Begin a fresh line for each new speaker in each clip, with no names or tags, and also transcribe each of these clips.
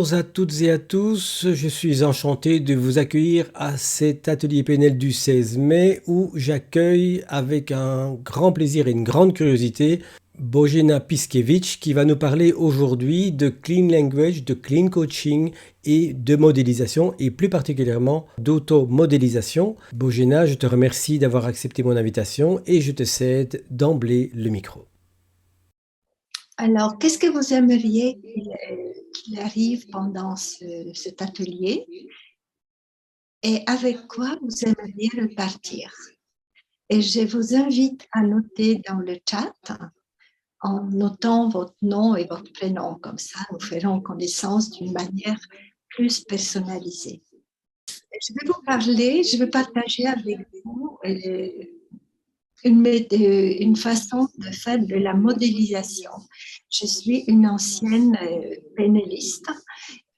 Bonjour à toutes et à tous, je suis enchanté de vous accueillir à cet atelier PNL du 16 mai où j'accueille avec un grand plaisir et une grande curiosité Bojena Piskevich qui va nous parler aujourd'hui de clean language, de clean coaching et de modélisation et plus particulièrement d'automodélisation. Bojena, je te remercie d'avoir accepté mon invitation et je te cède d'emblée le micro.
Alors, qu'est-ce que vous aimeriez qu'il arrive pendant cet atelier et avec quoi vous aimeriez repartir? Et je vous invite à noter dans le chat en notant votre nom et votre prénom. Comme ça, nous ferons connaissance d'une manière plus personnalisée. Je vais vous parler, je vais partager avec vous une façon de faire de la modélisation. Je suis une ancienne PNListe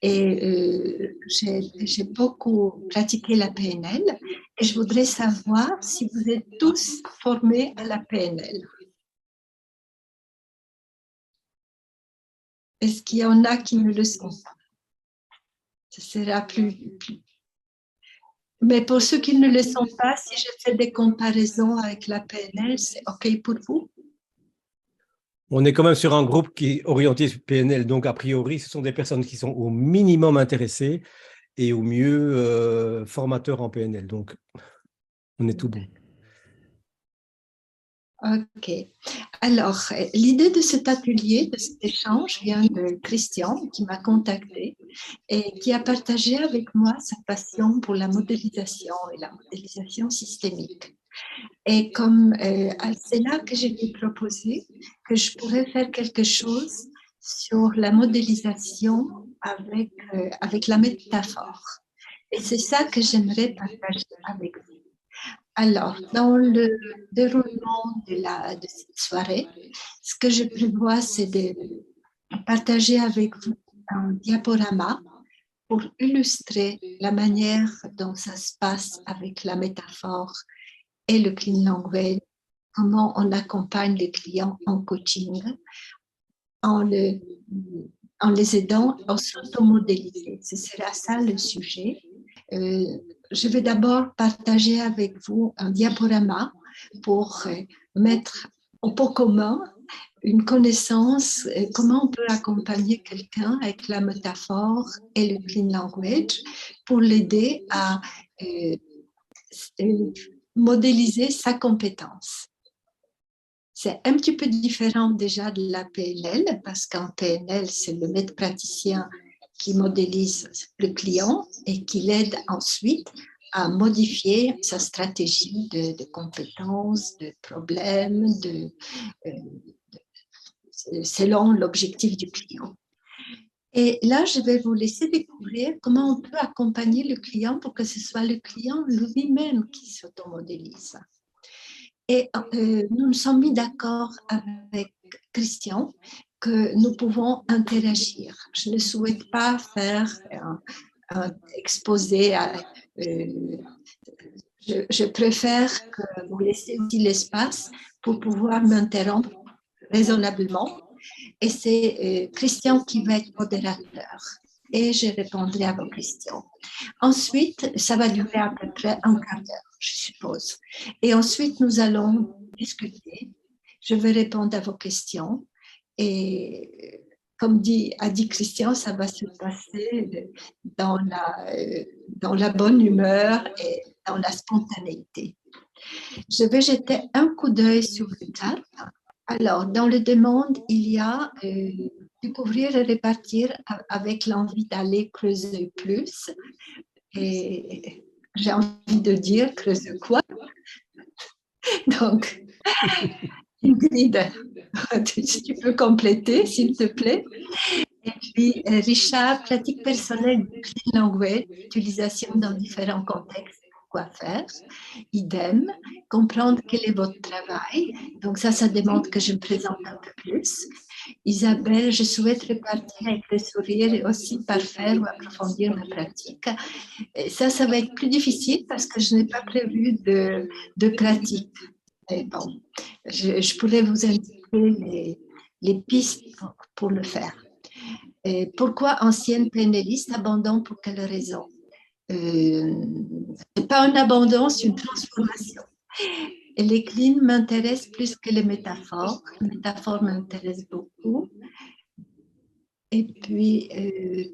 et j'ai beaucoup pratiqué la PNL et je voudrais savoir si vous êtes tous formés à la PNL. Est-ce qu'il y en a qui ne le sont pas? Ce sera plus. Mais pour ceux qui ne le sont pas, si je fais des comparaisons avec la PNL, c'est OK pour vous?
On est quand même sur un groupe qui est orienté sur PNL, donc a priori, ce sont des personnes qui sont au minimum intéressées et au mieux formateurs en PNL. Donc, on est tout bon.
OK. Alors, l'idée de cet atelier, de cet échange, vient de Christian qui m'a contacté et qui a partagé avec moi sa passion pour la modélisation et la modélisation systémique. Et comme c'est là que j'ai pu proposer que je pourrais faire quelque chose sur la modélisation avec la métaphore. Et c'est ça que j'aimerais partager avec vous. Alors, dans le déroulement de cette soirée, ce que je prévois, c'est de partager avec vous un diaporama pour illustrer la manière dont ça se passe avec la métaphore et le clean language, comment on accompagne les clients en coaching en les aidant à s'automodéliser. Ce sera ça le sujet. Je vais d'abord partager avec vous un diaporama pour mettre au pot commun une connaissance, comment on peut accompagner quelqu'un avec la métaphore et le clean language pour l'aider à modéliser sa compétence. C'est un petit peu différent déjà de la PNL, parce qu'en PNL, c'est le maître praticien qui modélise le client et qui l'aide ensuite à modifier sa stratégie de compétences, de problèmes, selon l'objectif du client. Et là, je vais vous laisser découvrir comment on peut accompagner le client pour que ce soit le client lui-même qui s'automodélise. Et nous nous sommes mis d'accord avec Christian que nous pouvons interagir. Je ne souhaite pas faire un exposé. Je préfère que vous laissiez aussi l'espace pour pouvoir m'interrompre raisonnablement. Et c'est Christian qui va être modérateur. Et je répondrai à vos questions. Ensuite, ça va durer à peu près un quart d'heure, je suppose. Et ensuite, nous allons discuter. Je vais répondre à vos questions. Et comme a dit Christian, ça va se passer dans la bonne humeur et dans la spontanéité. Je vais jeter un coup d'œil sur le chat. Alors, dans les demandes, il y a découvrir et répartir avec l'envie d'aller creuser plus. Et j'ai envie de dire creuser quoi? Donc, Ingrid, tu peux compléter, s'il te plaît. Et puis, Richard, pratique personnelle du clean language, utilisation dans différents contextes, quoi faire. Idem, comprendre quel est votre travail. Donc ça demande que je me présente un peu plus. Isabelle, je souhaite repartir avec le sourire et aussi parfaire ou approfondir ma pratique. Et ça va être plus difficile parce que je n'ai pas prévu de pratique. Mais bon, je pourrais vous indiquer les pistes pour le faire. Et pourquoi ancienne PNListe, abandon pour quelle raison? C'est pas un abandon, c'est une transformation. Et les clean m'intéressent plus que les métaphores. Les métaphores m'intéressent beaucoup. Et puis,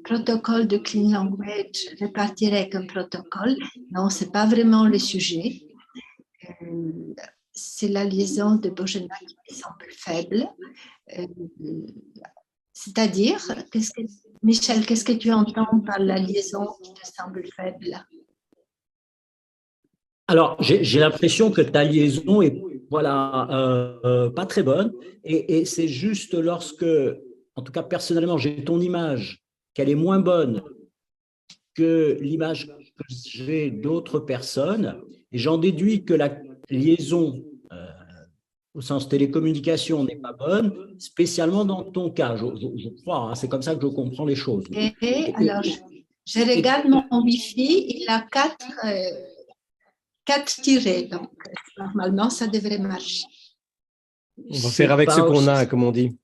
protocole de clean language, répartir avec un protocole. Non, c'est pas vraiment le sujet. C'est la liaison de Bojana qui me semble faible. C'est-à-dire, Michel, qu'est-ce que tu entends par la liaison qui te semble faible?
Alors, j'ai l'impression que ta liaison est voilà, pas très bonne. Et c'est juste lorsque, en tout cas personnellement, j'ai ton image, qu'elle est moins bonne que l'image que j'ai d'autres personnes. Et j'en déduis que la liaison au sens télécommunication n'est pas bonne, spécialement dans ton cas, je crois. Hein, c'est comme ça que je comprends les choses.
Et alors, je regarde mon Wi-Fi, il a quatre tirés, donc normalement, ça devrait marcher.
On va faire avec ce qu'on a, comme on dit.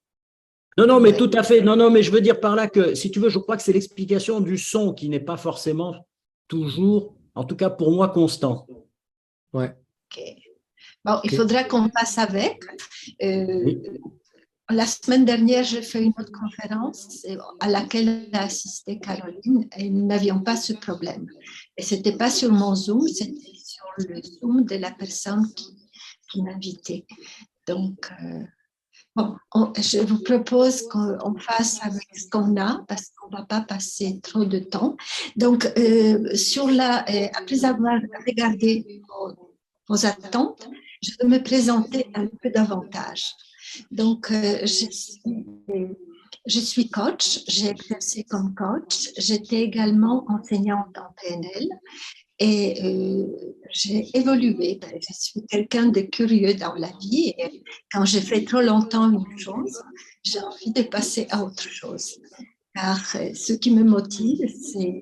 Non, non, mais tout à fait. Non, non, mais je veux dire par là que, si tu veux, je crois que c'est l'explication du son qui n'est pas forcément toujours, en tout cas pour moi, constant.
Ouais.
Okay. Bon, il faudra qu'on passe avec. Oui. La semaine dernière, j'ai fait une autre conférence à laquelle a assisté Caroline et nous n'avions pas ce problème. Et ce n'était pas sur mon Zoom, c'était sur le Zoom de la personne qui m'invitait. Donc, bon, je vous propose qu'on fasse avec ce qu'on a parce qu'on ne va pas passer trop de temps. Donc, après avoir regardé vos attentes, je vais me présenter un peu davantage. Donc, je suis coach, j'ai exercé comme coach, j'étais également enseignante en PNL et j'ai évolué. Je suis quelqu'un de curieux dans la vie et quand j'ai fait trop longtemps une chose, j'ai envie de passer à autre chose. Car ce qui me motive, c'est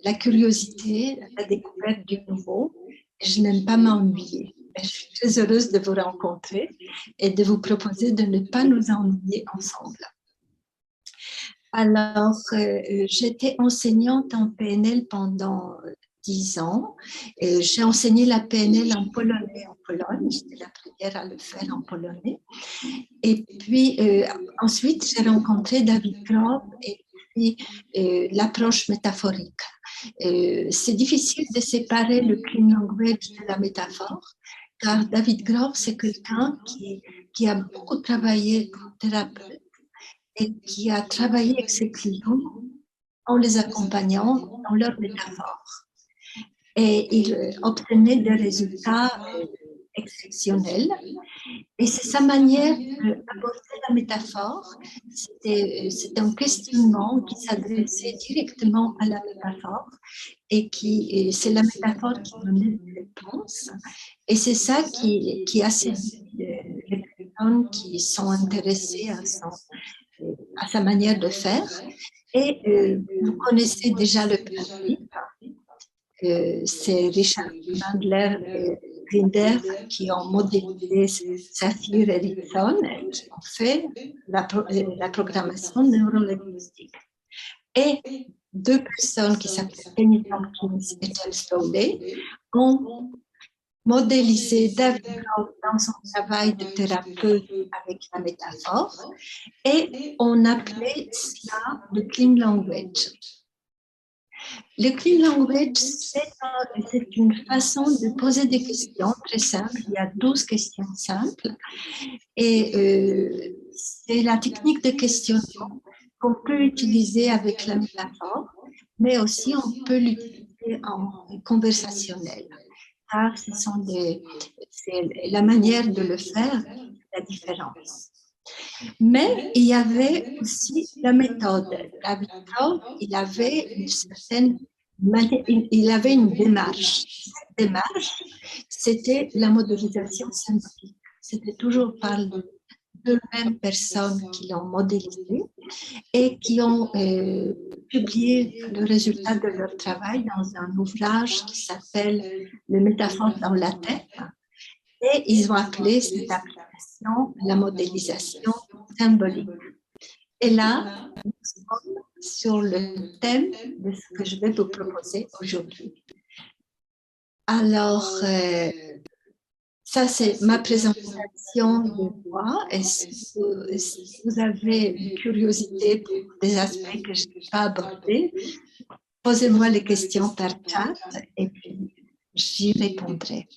la curiosité, la découverte du nouveau. Et je n'aime pas m'ennuyer. Je suis très heureuse de vous rencontrer et de vous proposer de ne pas nous ennuyer ensemble. Alors, j'étais enseignante en PNL pendant 10 ans. J'ai enseigné la PNL en polonais en Pologne. J'étais la première à le faire en polonais. Et puis, ensuite, j'ai rencontré David Grob et puis l'approche métaphorique. C'est difficile de séparer le clean language de la métaphore, car David Grob, c'est quelqu'un qui a beaucoup travaillé comme thérapeute et qui a travaillé avec ses clients en les accompagnant dans leur métaphore. Et il obtenait des résultats exceptionnels. Et c'est sa manière d'aborder la métaphore. C'était un questionnement qui s'adressait directement à la métaphore et c'est la métaphore qui donnait des réponses. Et c'est ça qui a séduit les personnes qui sont intéressées à sa manière de faire. Et vous connaissez déjà le principe. C'est Richard Bandler et Grinder qui ont modélisé Saphir et Erickson et qui ont fait la programmation neurolinguistique. Et deux personnes qui s'appellent Penny Tompkins et Jen Slowday ont modélisé David Grob dans son travail de thérapeute avec la métaphore et on appelait cela le clean language. Le clean language, c'est une façon de poser des questions très simples. Il y a 12 questions simples. Et c'est la technique de questionnement qu'on peut utiliser avec la métaphore, mais aussi on peut l'utiliser en conversationnel. Car c'est la manière de le faire, la différence. Mais il y avait aussi la méthode. David Grob, il avait une démarche. Cette démarche, c'était la modélisation symbolique. C'était toujours par deux mêmes personnes qui l'ont modélisé et qui ont publié le résultat de leur travail dans un ouvrage qui s'appelle « Les métaphores dans la tête ». Et ils ont appelé cette application la modélisation symbolique. Et là, nous sommes sur le thème de ce que je vais vous proposer aujourd'hui. Alors, ça, c'est ma présentation de moi. Et si vous avez une curiosité pour des aspects que je n'ai pas abordés, posez-moi les questions par chat et puis j'y répondrai.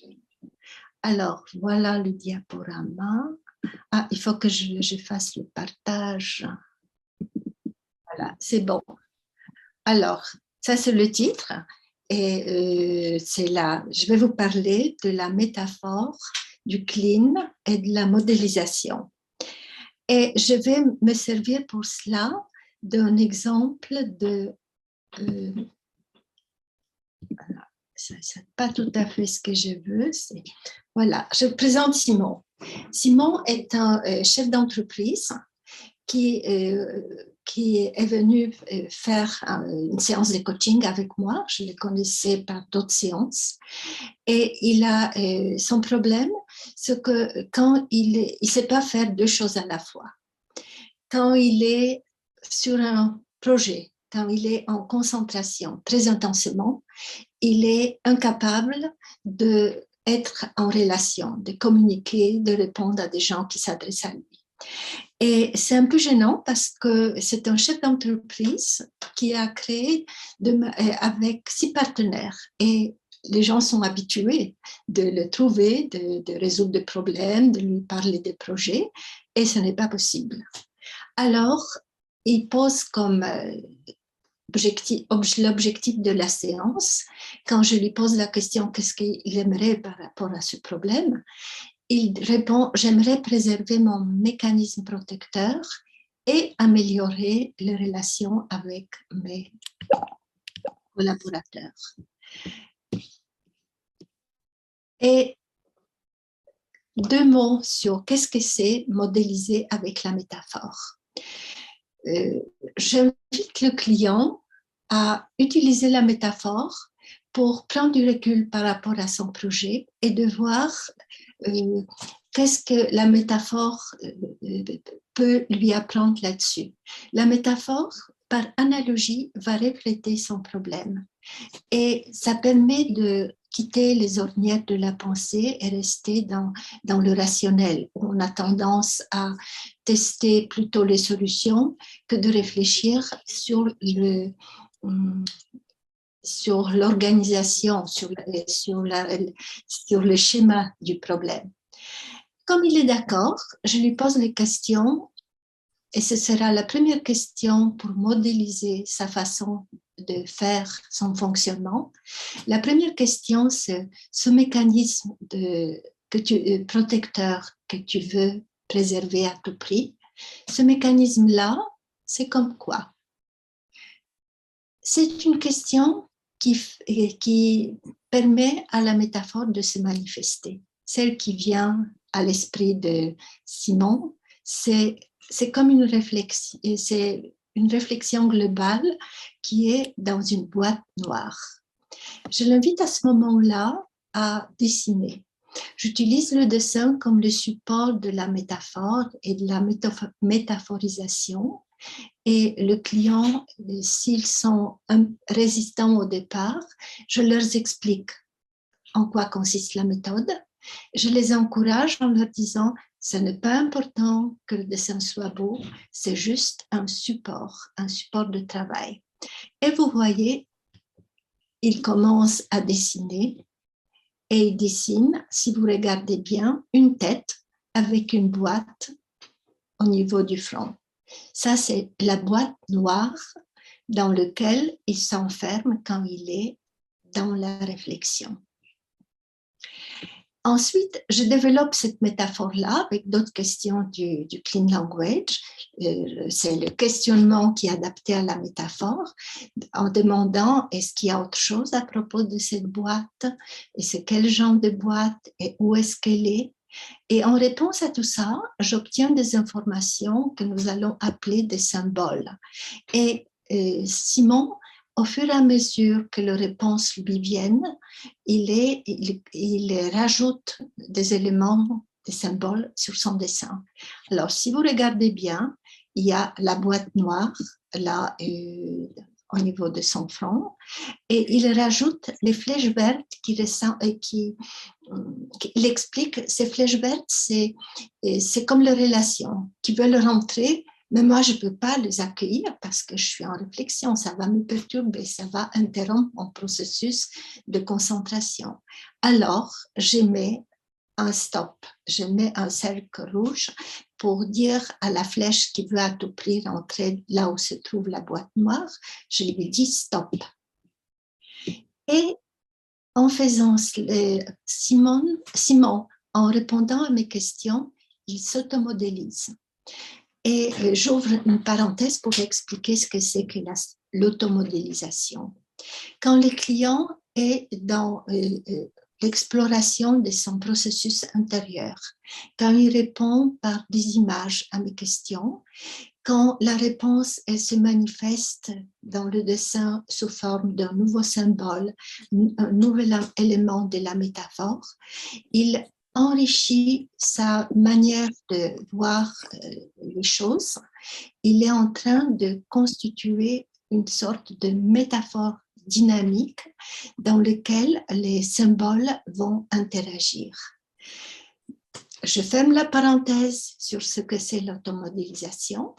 Alors, voilà le diaporama. Ah, il faut que je fasse le partage. Voilà, c'est bon. Alors, ça, c'est le titre. Et c'est là, je vais vous parler de la métaphore du clean et de la modélisation. Et je vais me servir pour cela d'un exemple de... voilà, ça n'est pas tout à fait ce que je veux. Voilà, je présente Simon. Simon est un chef d'entreprise qui est venu faire une séance de coaching avec moi. Je le connaissais par d'autres séances. Et il a son problème, c'est que quand il ne sait pas faire deux choses à la fois. Quand il est sur un projet, quand il est en concentration très intensément, il est incapable d'être en relation, de communiquer, de répondre à des gens qui s'adressent à lui. Et c'est un peu gênant parce que c'est un chef d'entreprise qui a créé avec 6 partenaires. Et les gens sont habitués de le trouver, de résoudre des problèmes, de lui parler des projets, et ce n'est pas possible. Alors, il pose comme l'objectif de la séance, quand je lui pose la question qu'est-ce qu'il aimerait par rapport à ce problème, il répond, j'aimerais préserver mon mécanisme protecteur et améliorer les relations avec mes collaborateurs. Et 2 mots sur qu'est-ce que c'est modéliser avec la métaphore. J'invite le client à utiliser la métaphore pour prendre du recul par rapport à son projet et de voir qu'est-ce que la métaphore peut lui apprendre là-dessus. La métaphore, par analogie, va refléter son problème. Et ça permet de quitter les ornières de la pensée et rester dans le rationnel. On a tendance à tester plutôt les solutions que de réfléchir sur l'organisation, sur le schéma du problème. Comme il est d'accord, je lui pose les questions et ce sera la première question pour modéliser sa façon de faire son fonctionnement. La première question, c'est ce mécanisme protecteur que tu veux préserver à tout prix. Ce mécanisme-là, c'est comme quoi? C'est une question qui permet à la métaphore de se manifester. Celle qui vient à l'esprit de Simon, c'est comme une réflexion, c'est une réflexion globale qui est dans une boîte noire. Je l'invite à ce moment-là à dessiner. J'utilise le dessin comme le support de la métaphore et de la métaphorisation. Et le client, s'ils sont résistants au départ, je leur explique en quoi consiste la méthode. Je les encourage en leur disant ce n'est pas important que le dessin soit beau, c'est juste un support de travail. Et vous voyez, il commence à dessiner et il dessine, si vous regardez bien, une tête avec une boîte au niveau du front. Ça, c'est la boîte noire dans laquelle il s'enferme quand il est dans la réflexion. Ensuite, je développe cette métaphore-là avec d'autres questions du clean language. C'est le questionnement qui est adapté à la métaphore en demandant est-ce qu'il y a autre chose à propos de cette boîte et c'est quel genre de boîte et où est-ce qu'elle est. Et en réponse à tout ça, j'obtiens des informations que nous allons appeler des symboles. Et Simon, au fur et à mesure que les réponses lui viennent, il rajoute des éléments, des symboles sur son dessin. Alors, si vous regardez bien, il y a la boîte noire, là, au niveau de son front, et il rajoute les flèches vertes il explique, ces flèches vertes, c'est comme les relations qui veulent rentrer, mais moi, je ne peux pas les accueillir parce que je suis en réflexion, ça va me perturber, ça va interrompre mon processus de concentration. Alors, je mets un stop, je mets un cercle rouge pour dire à la flèche qui veut à tout prix rentrer là où se trouve la boîte noire, je lui dis stop. Et en faisant Simon, en répondant à mes questions, il s'automodélise. Et j'ouvre une parenthèse pour expliquer ce que c'est que l'automodélisation. Quand le client est dans l'exploration de son processus intérieur, quand il répond par des images à mes questions, quand la réponse elle se manifeste dans le dessin sous forme d'un nouveau symbole, un nouvel élément de la métaphore, il enrichit sa manière de voir les choses. Il est en train de constituer une sorte de métaphore dynamique dans laquelle les symboles vont interagir. Je ferme la parenthèse sur ce que c'est l'automodélisation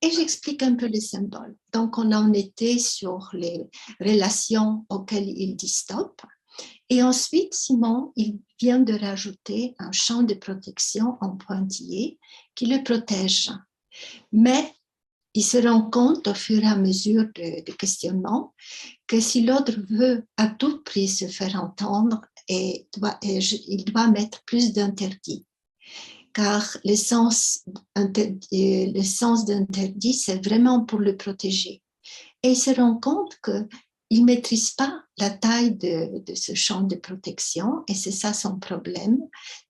et j'explique un peu les symboles. Donc, on en était sur les relations auxquelles il dit stop. Et ensuite, Simon, il vient de rajouter un champ de protection en pointillé qui le protège. Mais il se rend compte au fur et à mesure de questionnement que si l'autre veut à tout prix se faire entendre, il doit mettre plus d'interdits. Car le sens d'interdit, c'est vraiment pour le protéger. Et il se rend compte qu'il ne maîtrise pas la taille de ce champ de protection et c'est ça son problème.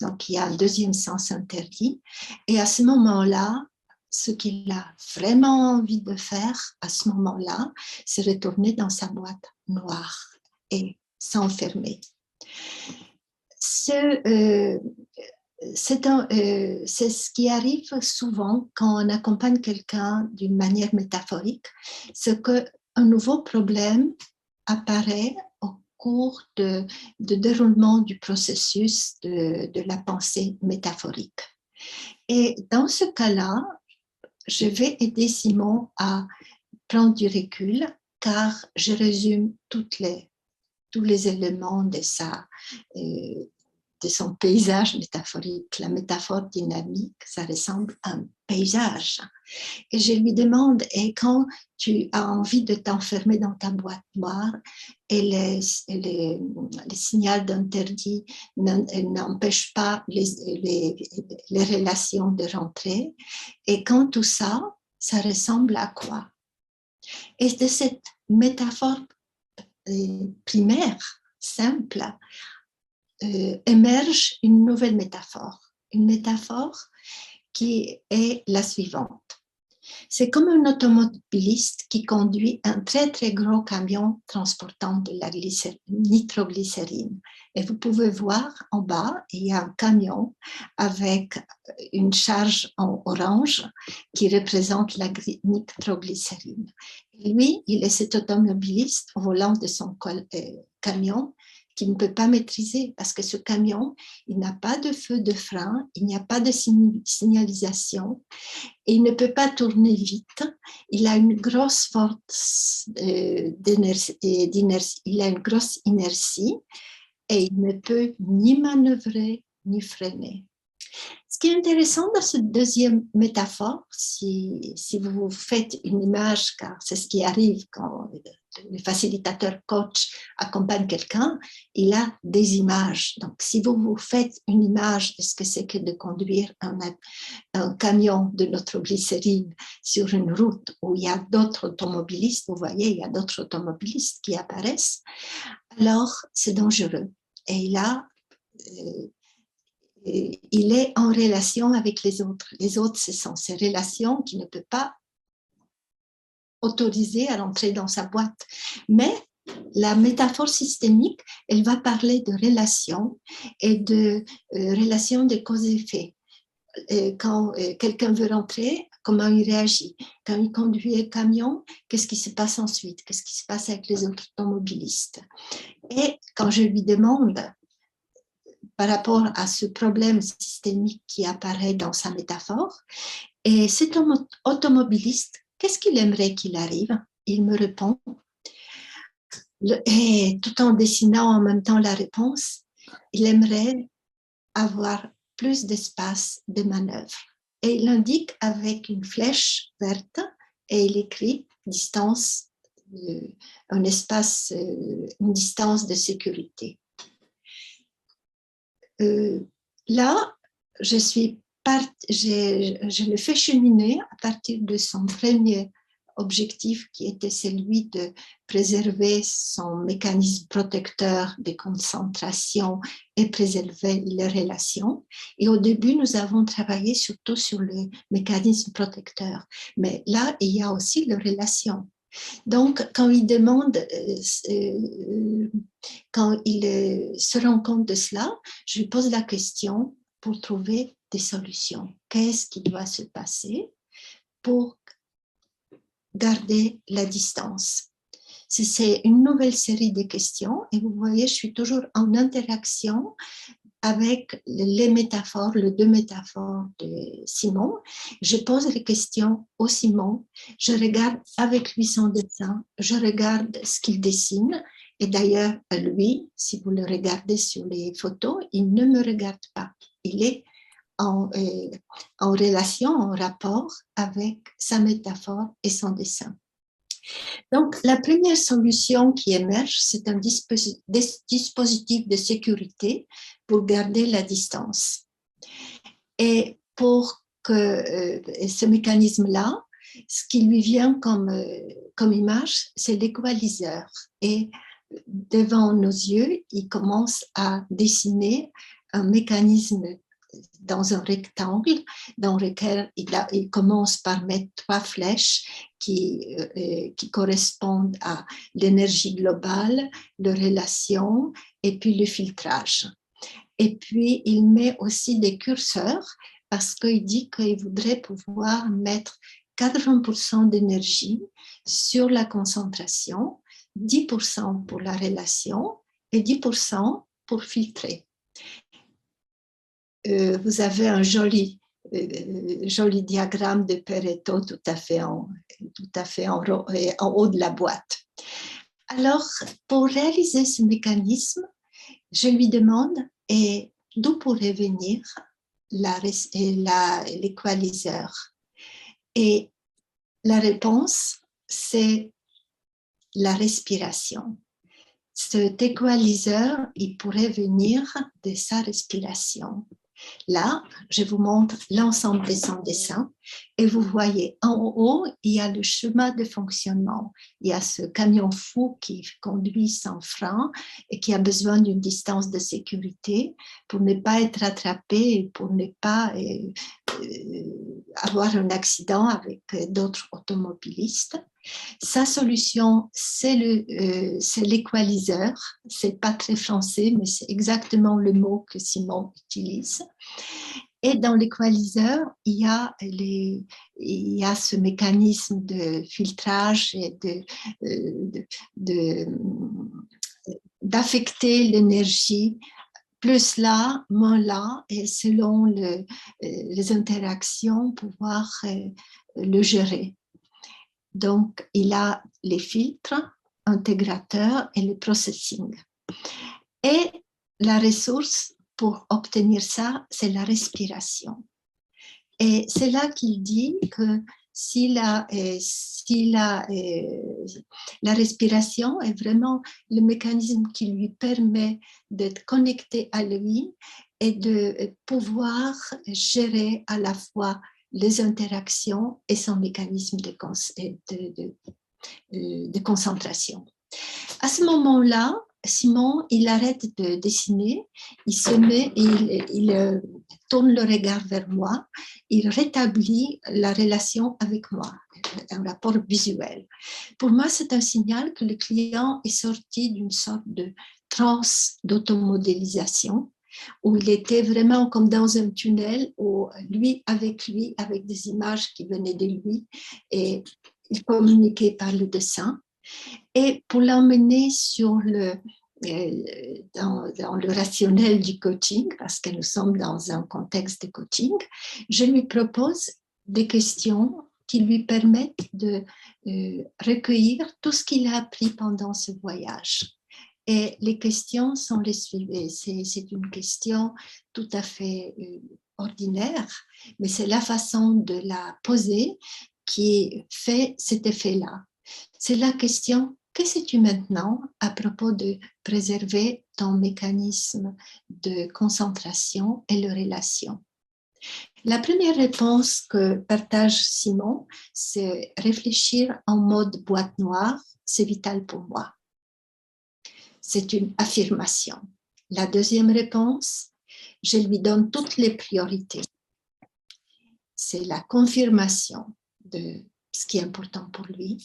Donc, il y a un deuxième sens interdit. Et à ce moment-là, ce qu'il a vraiment envie de faire à ce moment-là, c'est retourner dans sa boîte noire et s'enfermer. C'est ce qui arrive souvent quand on accompagne quelqu'un d'une manière métaphorique, c'est qu'un nouveau problème apparaît au cours de déroulement du processus de la pensée métaphorique. Et dans ce cas-là, je vais aider Simon à prendre du recul car je résume tous les éléments de son paysage métaphorique. La métaphore dynamique, ça ressemble à un paysage. Et je lui demande, et quand tu as envie de t'enfermer dans ta boîte noire et les signaux d'interdit n'empêchent pas les relations de rentrer, et quand tout ça, ça ressemble à quoi? Et de cette métaphore primaire, simple, émerge une nouvelle métaphore. Une métaphore qui est la suivante. C'est comme un automobiliste qui conduit un très très gros camion transportant de la nitroglycérine. Et vous pouvez voir en bas, il y a un camion avec une charge en orange qui représente la nitroglycérine. Et lui, il est cet automobiliste au volant de son camion qui ne peut pas maîtriser parce que ce camion, il n'a pas de feu de frein, il n'y a pas de signalisation et il ne peut pas tourner vite. Il a une grosse force d'inertie, il a une grosse inertie et il ne peut ni manœuvrer ni freiner. Ce qui est intéressant dans cette deuxième métaphore, si vous faites une image, car c'est ce qui arrive quand le facilitateur coach accompagne quelqu'un, il a des images. Donc, si vous faites une image de ce que c'est que de conduire un camion de nitroglycérine sur une route où il y a d'autres automobilistes, vous voyez, il y a d'autres automobilistes qui apparaissent, alors c'est dangereux. Et là, il est en relation avec les autres. Les autres, ce sont ces relations qu'il ne peut pas autoriser à rentrer dans sa boîte. Mais la métaphore systémique, elle va parler de relations et de relations de cause-effet. quand quelqu'un veut rentrer, comment il réagit. Quand il conduit le camion, qu'est-ce qui se passe ensuite? Qu'est-ce qui se passe avec les autres automobilistes? Et quand je lui demande, par rapport à ce problème systémique qui apparaît dans sa métaphore, et cet automobiliste, qu'est-ce qu'il aimerait qu'il arrive? Il me répond, et tout en dessinant en même temps la réponse, il aimerait avoir plus d'espace de manœuvre. Et il indique avec une flèche verte et il écrit distance, un espace, une distance de sécurité. Là, je le fais cheminer à partir de son premier objectif qui était celui de préserver son mécanisme protecteur de concentration et préserver les relations. Et au début, nous avons travaillé surtout sur le mécanisme protecteur. Mais là, il y a aussi les relations. Donc, quand il demande, quand il se rend compte de cela, je lui pose la question pour trouver des solutions. Qu'est-ce qui doit se passer pour garder la distance? C'est une nouvelle série de questions et vous voyez, je suis toujours en interaction avec les métaphores, les deux métaphores de Simon. Je pose les questions au Simon, je regarde avec lui son dessin, je regarde ce qu'il dessine et d'ailleurs, lui, si vous le regardez sur les photos, il ne me regarde pas. Il est en relation, en rapport avec sa métaphore et son dessin. Donc, la première solution qui émerge, c'est un dispositif de sécurité pour garder la distance. Et pour que ce mécanisme-là, ce qui lui vient comme image, c'est l'équaliseur. Et devant nos yeux, il commence à dessiner un mécanisme dans un rectangle dans lequel il commence par mettre 3 flèches qui correspondent à l'énergie globale, les relations et puis le filtrage. Et puis, il met aussi des curseurs parce qu'il dit qu'il voudrait pouvoir mettre 80% d'énergie sur la concentration, 10% pour la relation et 10% pour filtrer. Vous avez un joli diagramme de Pareto tout à fait en haut de la boîte. Alors, pour réaliser ce mécanisme, je lui demande et d'où pourrait venir l'équaliseur. Et la réponse, c'est la respiration. Cet équaliseur, il pourrait venir de sa respiration. Là, je vous montre l'ensemble de son dessin et vous voyez en haut, il y a le schéma de fonctionnement. Il y a ce camion fou qui conduit sans frein et qui a besoin d'une distance de sécurité pour ne pas être attrapé et pour ne pas avoir un accident avec d'autres automobilistes. Sa solution, c'est l'équaliseur. C'est pas très français, mais c'est exactement le mot que Simon utilise. Et dans l'équaliseur, il y a ce mécanisme de filtrage et d'affecter l'énergie plus là, moins là, et selon les interactions, pouvoir le gérer. Donc, il a les filtres, intégrateurs et le processing. Et la ressource pour obtenir ça, c'est la respiration. Et c'est là qu'il dit que si la respiration est vraiment le mécanisme qui lui permet d'être connecté à lui et de pouvoir gérer à la fois les interactions et son mécanisme de concentration. À ce moment-là, Simon, il arrête de dessiner, il tourne le regard vers moi, il rétablit la relation avec moi, un rapport visuel. Pour moi, c'est un signal que le client est sorti d'une sorte de transe d'automodélisation où il était vraiment comme dans un tunnel, où lui, avec des images qui venaient de lui, et il communiquait par le dessin. Et pour l'emmener dans le rationnel du coaching, parce que nous sommes dans un contexte de coaching, je lui propose des questions qui lui permettent de recueillir tout ce qu'il a appris pendant ce voyage. Et les questions sont les suivantes. C'est une question tout à fait ordinaire, mais c'est la façon de la poser qui fait cet effet-là. C'est la question: que sais-tu maintenant à propos de préserver ton mécanisme de concentration et de relation? La première réponse que partage Simon, c'est réfléchir en mode boîte noire, c'est vital pour moi. C'est une affirmation. La deuxième réponse, je lui donne toutes les priorités. C'est la confirmation de ce qui est important pour lui.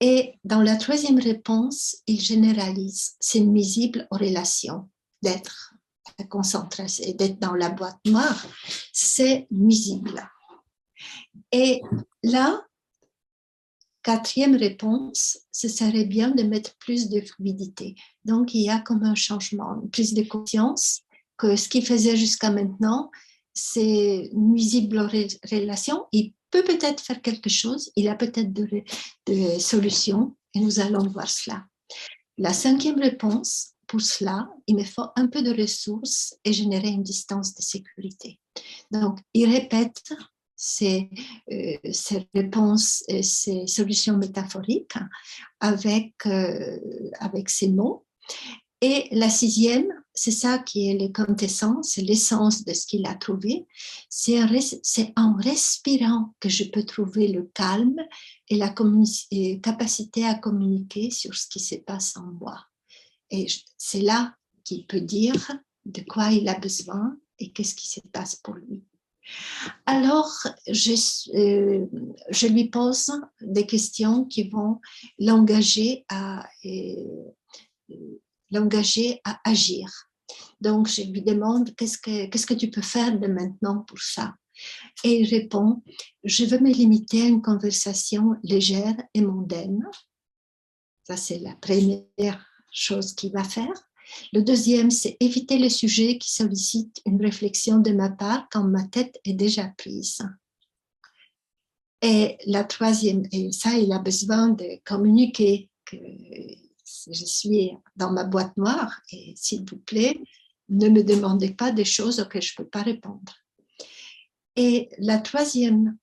Et dans la troisième réponse, il généralise, c'est nuisible aux relations, d'être concentré, d'être dans la boîte noire, c'est nuisible. Et là, quatrième réponse, ce serait bien de mettre plus de fluidité. Donc, il y a comme un changement, une prise de conscience que ce qu'il faisait jusqu'à maintenant, c'est nuisible aux relations. Il peut peut-être faire quelque chose, il a peut-être des solutions et nous allons voir cela. La cinquième réponse, pour cela, il me faut un peu de ressources et générer une distance de sécurité. Donc, il répète ces réponses, ces solutions métaphoriques avec ces mots. Et la sixième, c'est ça qui est le quintessence, c'est l'essence de ce qu'il a trouvé. C'est en respirant que je peux trouver le calme et la capacité à communiquer sur ce qui se passe en moi. Et c'est là qu'il peut dire de quoi il a besoin et qu'est-ce qui se passe pour lui. Alors, je lui pose des questions qui vont l'engager à agir. Donc, je lui demande qu'est-ce que tu peux faire de maintenant pour ça? Et il répond: je veux me limiter à une conversation légère et mondaine. Ça, c'est la première chose qu'il va faire. Le deuxième, c'est éviter les sujets qui sollicitent une réflexion de ma part quand ma tête est déjà prise. Et la troisième, et ça, il a besoin de communiquer que je suis dans ma boîte noire et s'il vous plaît, ne me demandez pas des choses auxquelles je ne peux pas répondre. Et le troisième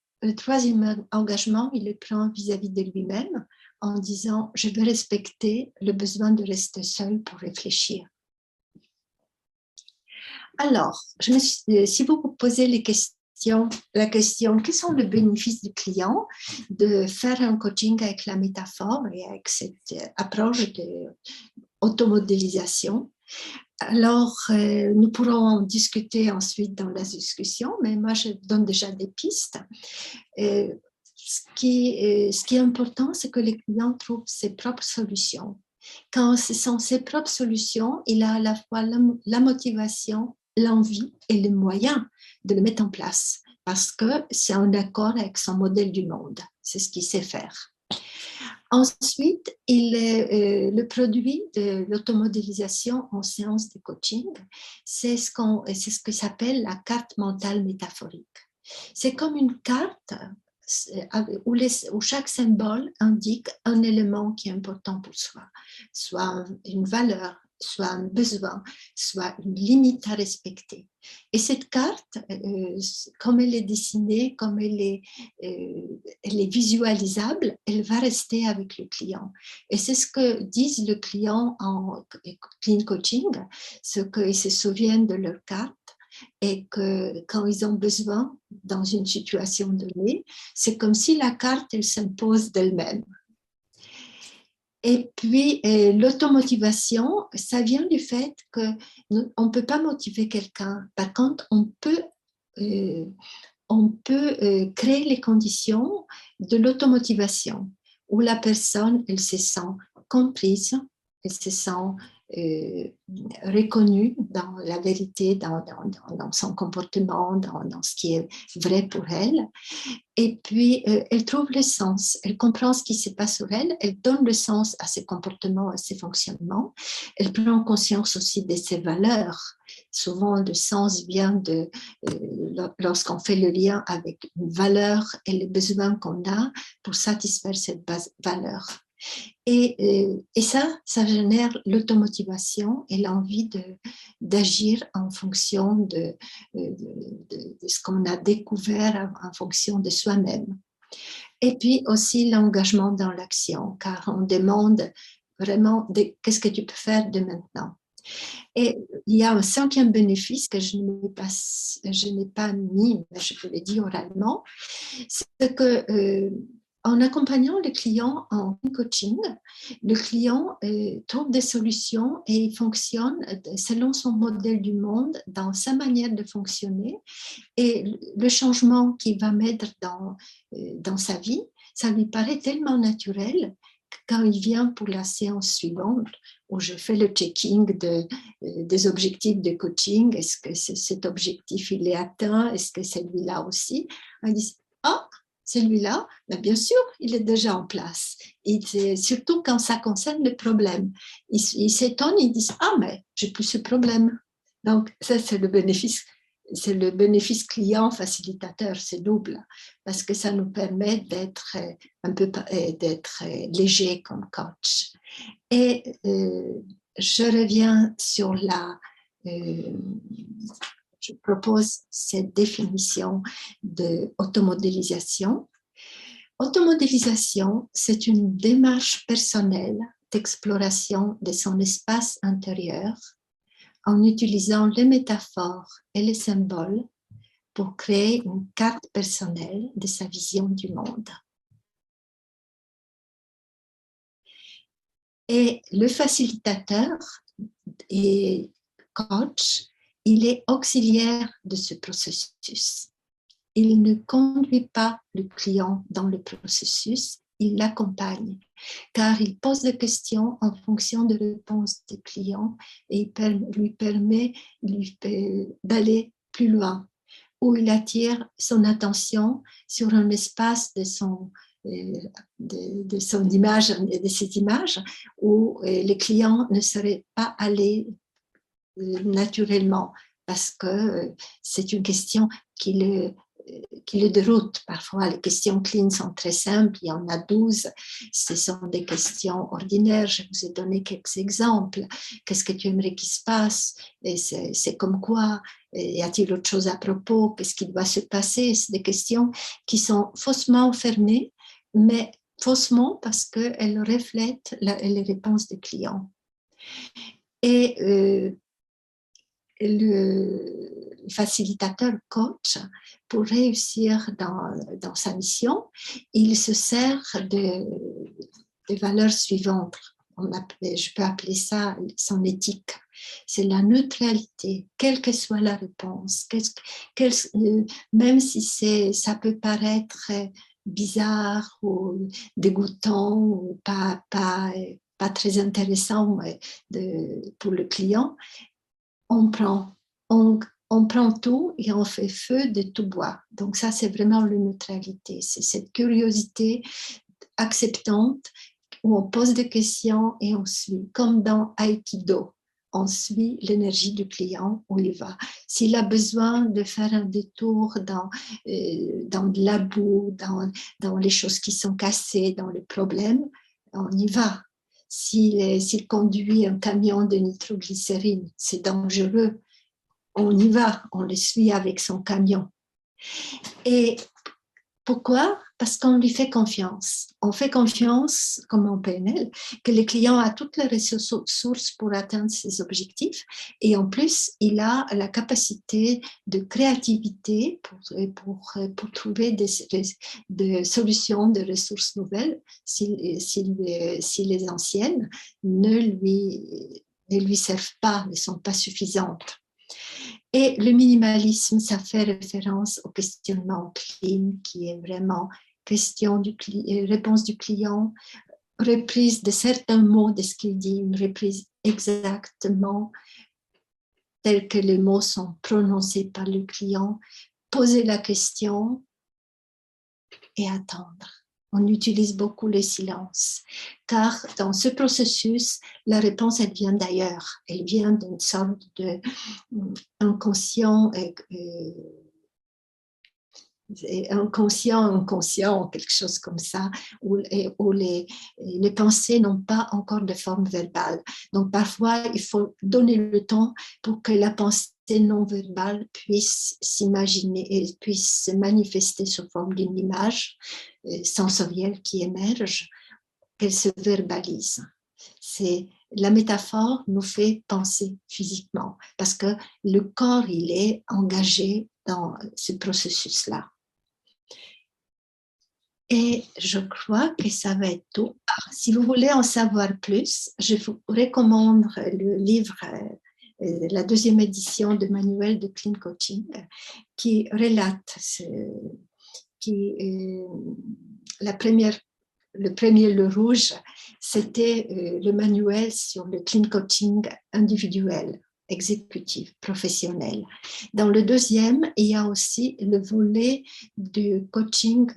engagement, il le prend vis-à-vis de lui-même en disant: je veux respecter le besoin de rester seul pour réfléchir. Alors, si vous vous posez la question, quels sont les bénéfices du client de faire un coaching avec la métaphore et avec cette approche d'automodélisation? Alors, nous pourrons en discuter ensuite dans la discussion, mais moi, je donne déjà des pistes. Ce qui est important, c'est que les clients trouvent ses propres solutions. Quand ce sont ses propres solutions, il a à la fois la motivation, l'envie et les moyens de le mettre en place, parce que c'est en accord avec son modèle du monde. C'est ce qu'il sait faire. Ensuite, le produit de l'automodélisation en séance de coaching, c'est ce que s'appelle la carte mentale métaphorique. C'est comme une carte où chaque symbole indique un élément qui est important pour soi, soit une valeur, soit un besoin, soit une limite à respecter. Et cette carte, comme elle est dessinée, comme elle est visualisable, elle va rester avec le client. Et c'est ce que disent le client en clean coaching, ce qu'ils se souviennent de leur carte et que quand ils ont besoin dans une situation donnée, c'est comme si la carte, elle s'impose d'elle-même. Et puis, l'automotivation, ça vient du fait qu'on ne peut pas motiver quelqu'un. Par contre, on peut créer les conditions de l'automotivation où la personne, elle se sent comprise, elle se sent reconnue dans la vérité, dans son comportement, dans ce qui est vrai pour elle. Et puis, elle trouve le sens, elle comprend ce qui se passe sur elle, elle donne le sens à ses comportements, à ses fonctionnements, elle prend conscience aussi de ses valeurs. Souvent, le sens vient lorsqu'on fait le lien avec une valeur et les besoins qu'on a pour satisfaire cette valeur. Et ça génère l'automotivation et l'envie d'agir en fonction de ce qu'on a découvert, en fonction de soi-même. Et puis aussi l'engagement dans l'action, car on demande vraiment qu'est-ce que tu peux faire de maintenant. Et il y a un cinquième bénéfice que je n'ai pas mis, mais je peux le dire oralement, c'est que en accompagnant le client en coaching, le client trouve des solutions et il fonctionne selon son modèle du monde, dans sa manière de fonctionner. Et le changement qu'il va mettre dans sa vie, ça lui paraît tellement naturel que quand il vient pour la séance suivante, où je fais le checking des objectifs de coaching, est-ce que cet objectif il est atteint, est-ce que celui-là aussi, il dit « Ah, celui-là, ben bien sûr, il est déjà en place. » Et surtout quand ça concerne le problème. Ils s'étonnent, ils disent « Ah, mais j'ai plus ce problème. » Donc, ça, c'est le bénéfice client facilitateur, c'est double, parce que ça nous permet d'être d'être léger comme coach. Et je reviens sur je propose cette définition d'automodélisation. Automodélisation, c'est une démarche personnelle d'exploration de son espace intérieur en utilisant les métaphores et les symboles pour créer une carte personnelle de sa vision du monde. Et le facilitateur et coach, il est auxiliaire de ce processus. Il ne conduit pas le client dans le processus, il l'accompagne, car il pose des questions en fonction des réponses du client et lui permet d'aller plus loin, où il attire son attention sur un espace de son image, de cette image, où les clients ne seraient pas allés naturellement, parce que c'est une question qui le déroute. Parfois, les questions clean sont très simples, il y en a 12, ce sont des questions ordinaires, je vous ai donné quelques exemples. Qu'est-ce que tu aimerais qu'il se passe? Et c'est comme quoi? Y a-t-il autre chose à propos? Qu'est-ce qui doit se passer? C'est des questions qui sont faussement fermées, mais faussement parce qu'elles reflètent les réponses des clients. Et le facilitateur coach, pour réussir dans sa mission, il se sert des valeurs suivantes. Je peux appeler ça son éthique. C'est la neutralité, quelle que soit la réponse. Même si ça peut paraître bizarre ou dégoûtant ou pas très intéressant pour le client, on prend tout et on fait feu de tout bois. Donc ça, c'est vraiment la neutralité. C'est cette curiosité acceptante où on pose des questions et on suit, comme dans Aikido. On suit l'énergie du client où il va. S'il a besoin de faire un détour dans de la boue, dans les choses qui sont cassées, dans les problèmes, on y va. S'il conduit un camion de nitroglycérine, c'est dangereux. On y va, on le suit avec son camion. Et pourquoi? Parce qu'on lui fait confiance. On fait confiance, comme en PNL, que le client a toutes les ressources pour atteindre ses objectifs. Et en plus, il a la capacité de créativité pour trouver des solutions, des ressources nouvelles si les anciennes ne lui servent pas, ne sont pas suffisantes. Et le minimalisme, ça fait référence au questionnement clean, qui est vraiment réponse du client, reprise de certains mots de ce qu'il dit, une reprise exactement tels que les mots sont prononcés par le client, poser la question et attendre. On utilise beaucoup le silence, car dans ce processus, la réponse, elle vient d'ailleurs. Elle vient d'une sorte d'inconscient, inconscient, quelque chose comme ça, où les pensées n'ont pas encore de forme verbale. Donc parfois, il faut donner le temps pour que la pensée non verbale puisse s'imaginer et puisse se manifester sous forme d'une image sensorielle qui émerge, qu'elle se verbalise. La métaphore nous fait penser physiquement parce que le corps, il est engagé dans ce processus-là. Et je crois que ça va être tout. Si vous voulez en savoir plus, je vous recommande le livre, la deuxième édition de Manuel de Clean Coaching, qui relate, le premier, le rouge, c'était le manuel sur le clean coaching individuel, exécutif, professionnel. Dans le deuxième, il y a aussi le volet du coaching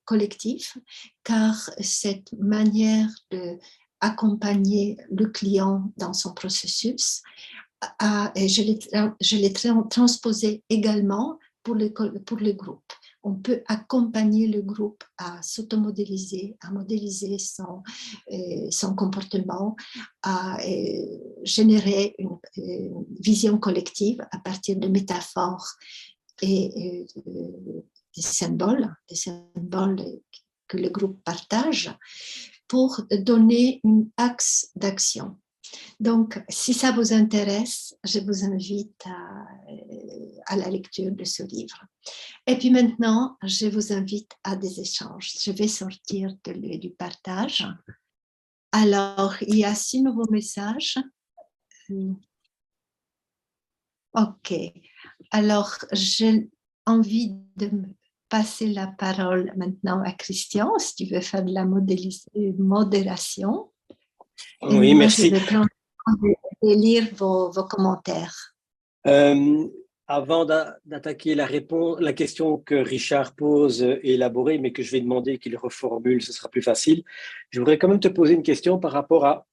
collectif, car cette manière d'accompagner le client dans son processus, je l'ai transposé également pour le groupe. On peut accompagner le groupe à s'automodéliser, à modéliser son comportement, à générer une vision collective à partir de métaphores et des symboles que le groupe partage pour donner un axe d'action. Donc, si ça vous intéresse, je vous invite à la lecture de ce livre. Et puis maintenant, je vous invite à des échanges. Je vais sortir du partage. Alors, il y a 6 nouveaux messages. OK. Alors, j'ai envie de passer la parole maintenant à Christian, si tu veux faire de la modération.
Oui,
moi,
merci.
Je vais prendre et lire vos commentaires.
Avant d'attaquer la question que Richard pose et élaborer, mais que je vais demander qu'il reformule, ce sera plus facile, je voudrais quand même te poser une question par rapport à...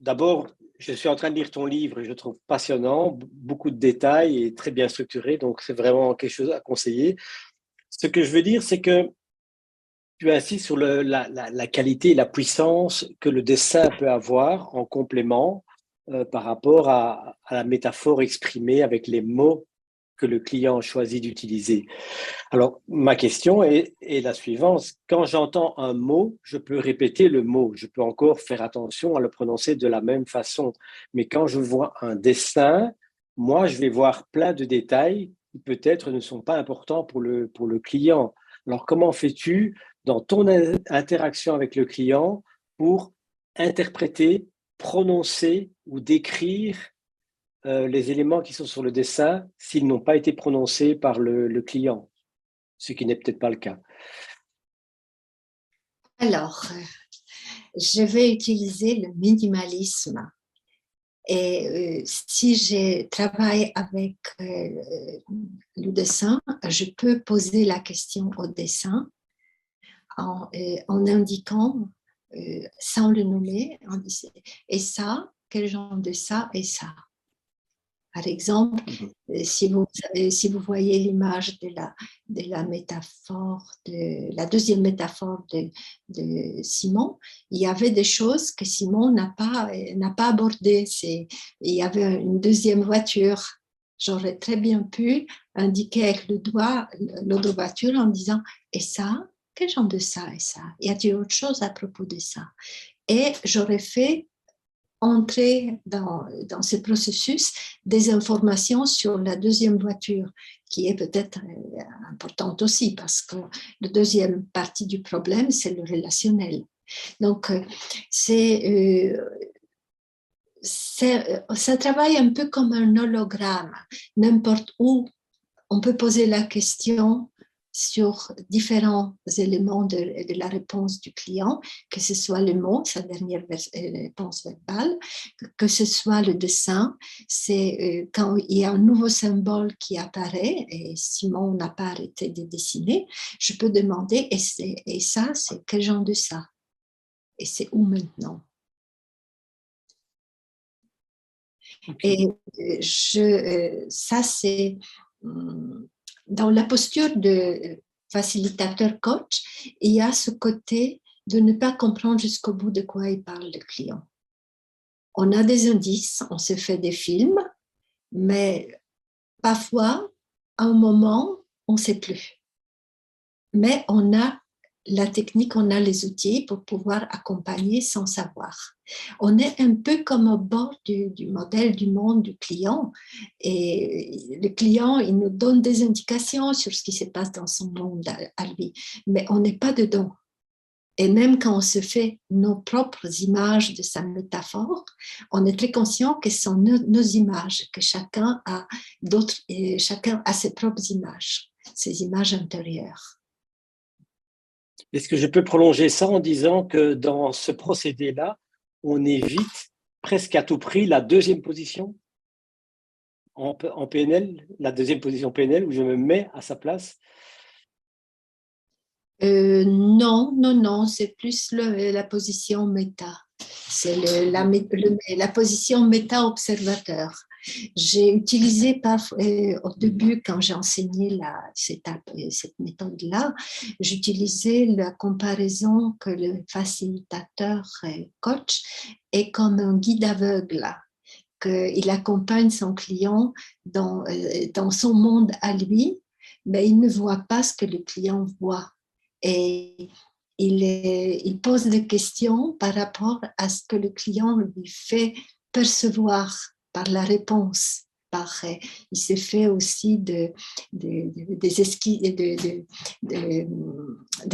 D'abord, je suis en train de lire ton livre et je le trouve passionnant, beaucoup de détails et très bien structuré, donc c'est vraiment quelque chose à conseiller. Ce que je veux dire, c'est que tu insistes sur la qualité et la puissance que le dessin peut avoir en complément par rapport à la métaphore exprimée avec les mots que le client choisit d'utiliser. Alors, ma question est la suivante. Quand j'entends un mot, je peux répéter le mot. Je peux encore faire attention à le prononcer de la même façon. Mais quand je vois un dessin, moi, je vais voir plein de détails qui peut-être ne sont pas importants pour le client. Alors, comment fais-tu dans ton interaction avec le client pour interpréter, prononcer ou décrire les éléments qui sont sur le dessin s'ils n'ont pas été prononcés par le client, ce qui n'est peut-être pas le cas.
Alors, je vais utiliser le minimalisme. Et si je travaille avec le dessin, je peux poser la question au dessin en indiquant, sans le nommer, et ça, quel genre de ça et ça. Par exemple, si vous voyez l'image de la métaphore, la deuxième métaphore de Simon, il y avait des choses que Simon n'a pas abordées. Il y avait une deuxième voiture. J'aurais très bien pu indiquer avec le doigt l'autre voiture en disant « Et ça, quel genre de ça et ça? Y a-t-il autre chose à propos de ça ?» Et j'aurais fait entrer dans ce processus des informations sur la deuxième voiture, qui est peut-être importante aussi, parce que la deuxième partie du problème, c'est le relationnel. Donc, ça travaille un peu comme un hologramme. N'importe où, on peut poser la question sur différents éléments de la réponse du client, que ce soit le mot, sa dernière réponse verbale, que ce soit le dessin. C'est quand il y a un nouveau symbole qui apparaît, et Simon n'a pas arrêté de dessiner, je peux demander, et ça, c'est quel genre de ça? Et c'est où maintenant? Et ça, c'est dans la posture de facilitateur coach, il y a ce côté de ne pas comprendre jusqu'au bout de quoi il parle le client. On a des indices, on se fait des films, mais parfois, à un moment, on ne sait plus. Mais on a la technique, on a les outils pour pouvoir accompagner sans savoir. On est un peu comme au bord du modèle du monde du client. Et le client, il nous donne des indications sur ce qui se passe dans son monde à lui. Mais on n'est pas dedans. Et même quand on se fait nos propres images de sa métaphore, on est très conscient que ce sont nos images, que chacun a ses propres images, ses images intérieures.
Est-ce que je peux prolonger ça en disant que dans ce procédé-là, on évite presque à tout prix la deuxième position en PNL, la deuxième position PNL où je me mets à sa place?
Non, c'est plus la position méta. C'est la position méta-observateur. J'ai utilisé au début, quand j'ai enseigné cette méthode-là, j'utilisais la comparaison que le facilitateur coach est comme un guide aveugle, qu'il accompagne son client dans son monde à lui, mais il ne voit pas ce que le client voit. Et il pose des questions par rapport à ce que le client lui fait percevoir par la réponse. Il se fait aussi des esquisses, de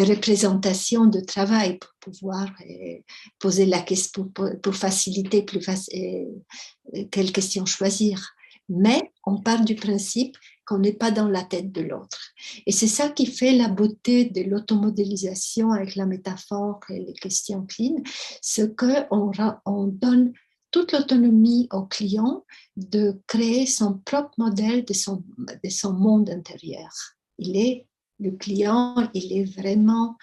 représentations de travail pour pouvoir poser la question, pour faciliter quelle question choisir. Mais on part du principe qu'on n'est pas dans la tête de l'autre. Et c'est ça qui fait la beauté de l'automodélisation avec la métaphore et les questions clean, c'est qu'on donne toute l'autonomie au client de créer son propre modèle de son monde intérieur. Le client, il est vraiment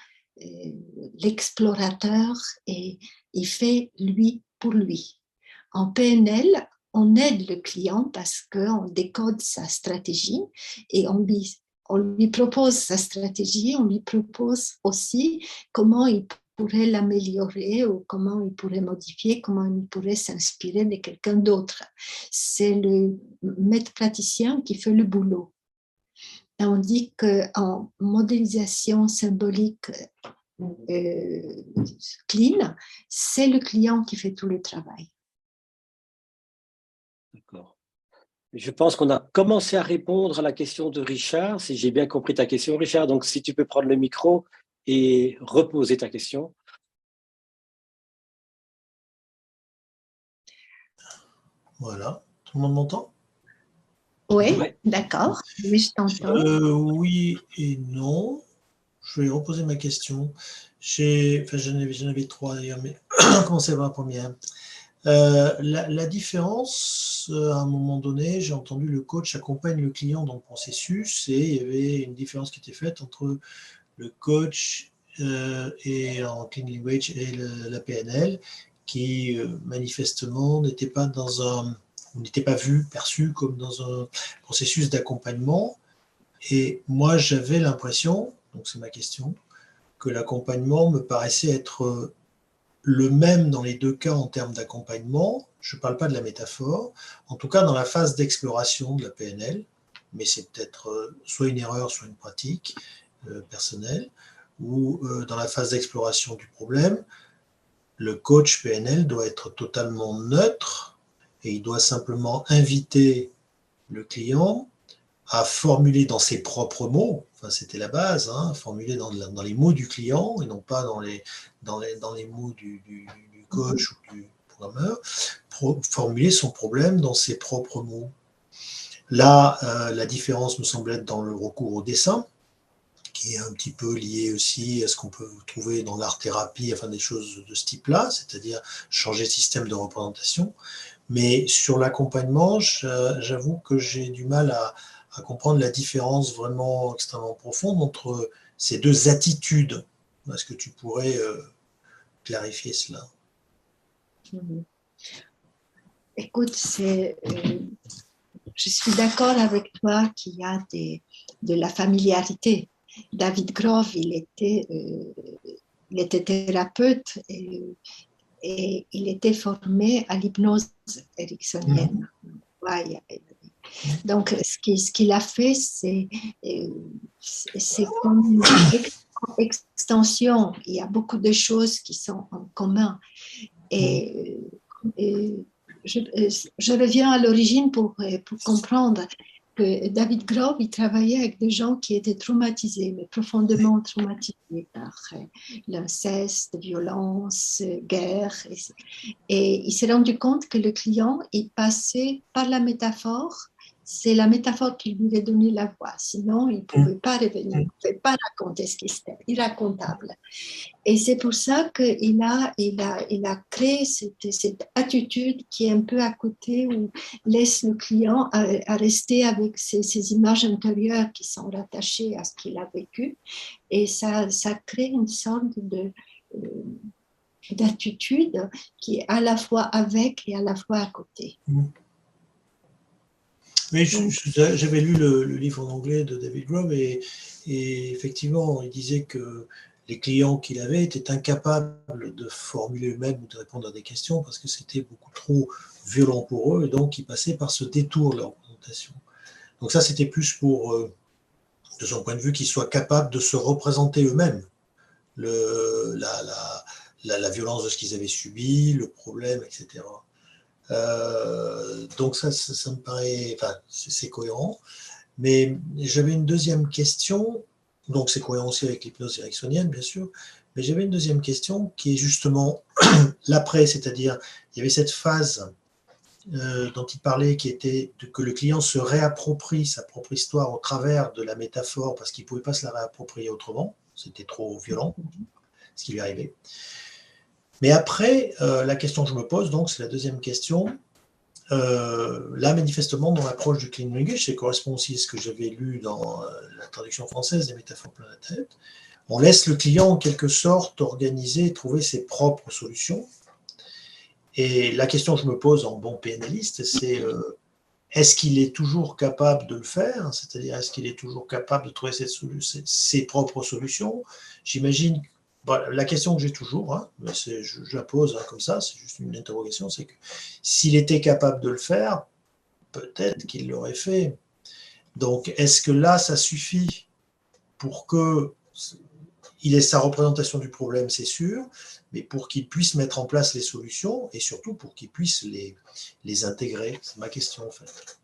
l'explorateur et il fait lui pour lui. En PNL, on aide le client parce qu'on décode sa stratégie et on lui propose sa stratégie, on lui propose aussi comment il pourrait l'améliorer ou comment il pourrait modifier, comment il pourrait s'inspirer de quelqu'un d'autre. C'est le maître praticien qui fait le boulot. Tandis qu'en modélisation symbolique clean, c'est le client qui fait tout le travail.
D'accord. Je pense qu'on a commencé à répondre à la question de Richard, si j'ai bien compris ta question, Richard. Donc, si tu peux prendre le micro et reposer ta question.
Voilà. Tout le monde m'entend?
Oui,
Ouais.
d'accord. Oui, je t'entends.
Oui et non. Je vais reposer ma question. J'en avais trois d'ailleurs, mais on va commencer par la première. La différence, à un moment donné, j'ai entendu le coach accompagne le client dans le processus et il y avait une différence qui était faite entre le coach et en Clean Language et la PNL qui manifestement n'était pas perçu comme dans un processus d'accompagnement. Et moi, j'avais l'impression, donc c'est ma question, que l'accompagnement me paraissait être le même dans les deux cas en termes d'accompagnement. Je ne parle pas de la métaphore, en tout cas dans la phase d'exploration de la PNL, mais c'est peut-être soit une erreur, soit une pratique personnelle, ou dans la phase d'exploration du problème, le coach PNL doit être totalement neutre et il doit simplement inviter le client à formuler dans ses propres mots, enfin c'était la base, formuler dans les mots du client et non pas dans les mots du coach ou du programmeur, formuler son problème dans ses propres mots. Là, la différence me semble être dans le recours au dessin, qui est un petit peu lié aussi à ce qu'on peut trouver dans l'art-thérapie, enfin des choses de ce type-là, c'est-à-dire changer de système de représentation. Mais sur l'accompagnement, j'avoue que j'ai du mal à comprendre la différence vraiment extrêmement profonde entre ces deux attitudes. Est-ce que tu pourrais clarifier cela?
Écoute, je suis d'accord avec toi qu'il y a de la familiarité. David Grove, il était thérapeute et il était formé à l'hypnose ericksonienne. Ouais, donc, ce qu'il a fait, c'est comme une extension. Il y a beaucoup de choses qui sont en commun. Et je reviens à l'origine pour comprendre que David Grove, il travaillait avec des gens qui étaient traumatisés, mais profondément traumatisés par l'inceste, violence, guerre. Et il s'est rendu compte que le client, il passait par la métaphore. C'est la métaphore qui lui a donné la voix. Sinon, il ne pouvait pas revenir, il ne pouvait pas raconter ce qui était irracontable. Et c'est pour ça qu'il a créé cette attitude qui est un peu à côté, où laisse le client à rester avec ces images intérieures qui sont rattachées à ce qu'il a vécu. Et ça crée une sorte d'attitude qui est à la fois avec et à la fois à côté.
Oui, j'avais lu le livre en anglais de David Grove et effectivement, il disait que les clients qu'il avait étaient incapables de formuler eux-mêmes ou de répondre à des questions parce que c'était beaucoup trop violent pour eux et donc ils passaient par ce détour de la représentation. Donc ça, c'était plus pour, de son point de vue, qu'ils soient capables de se représenter eux-mêmes la violence de ce qu'ils avaient subi, le problème, etc. Donc ça me paraît, enfin, c'est cohérent. Mais j'avais une deuxième question, donc c'est cohérent aussi avec l'hypnose ericksonienne, bien sûr, mais j'avais une deuxième question qui est justement l'après, c'est-à-dire il y avait cette phase dont il parlait qui était que le client se réapproprie sa propre histoire au travers de la métaphore parce qu'il ne pouvait pas se la réapproprier autrement, c'était trop violent, ce qui lui arrivait. Mais après, la question que je me pose, donc, c'est la deuxième question. Là, manifestement, dans l'approche du Clean English, ça correspond aussi à ce que j'avais lu dans la traduction française des métaphores plein la tête, on laisse le client, en quelque sorte, organiser, trouver ses propres solutions. Et la question que je me pose en bon PNListe, c'est est-ce qu'il est toujours capable de le faire? C'est-à-dire, est-ce qu'il est toujours capable de trouver ses propres solutions? J'imagine. La question que j'ai toujours, mais je la pose comme ça, c'est juste une interrogation, c'est que s'il était capable de le faire, peut-être qu'il l'aurait fait. Donc, est-ce que là, ça suffit pour qu'il ait sa représentation du problème, c'est sûr, mais pour qu'il puisse mettre en place les solutions et surtout pour qu'il puisse les intégrer? C'est ma question, en fait.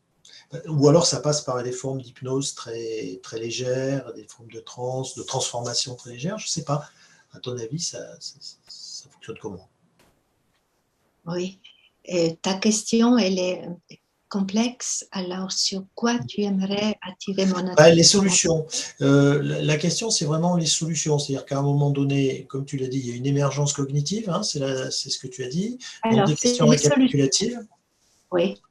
Ou alors, ça passe par des formes d'hypnose très, très légères, des formes de transe, de transformation très légères, je ne sais pas. À ton avis, ça fonctionne comment?
Oui, et ta question, elle est complexe. Alors, sur quoi tu aimerais attirer mon attention?
Les solutions. La question, c'est vraiment les solutions. C'est-à-dire qu'à un moment donné, comme tu l'as dit, il y a une émergence cognitive, c'est ce que tu as dit, donc
Alors,
des questions récapitulatives.
Oui.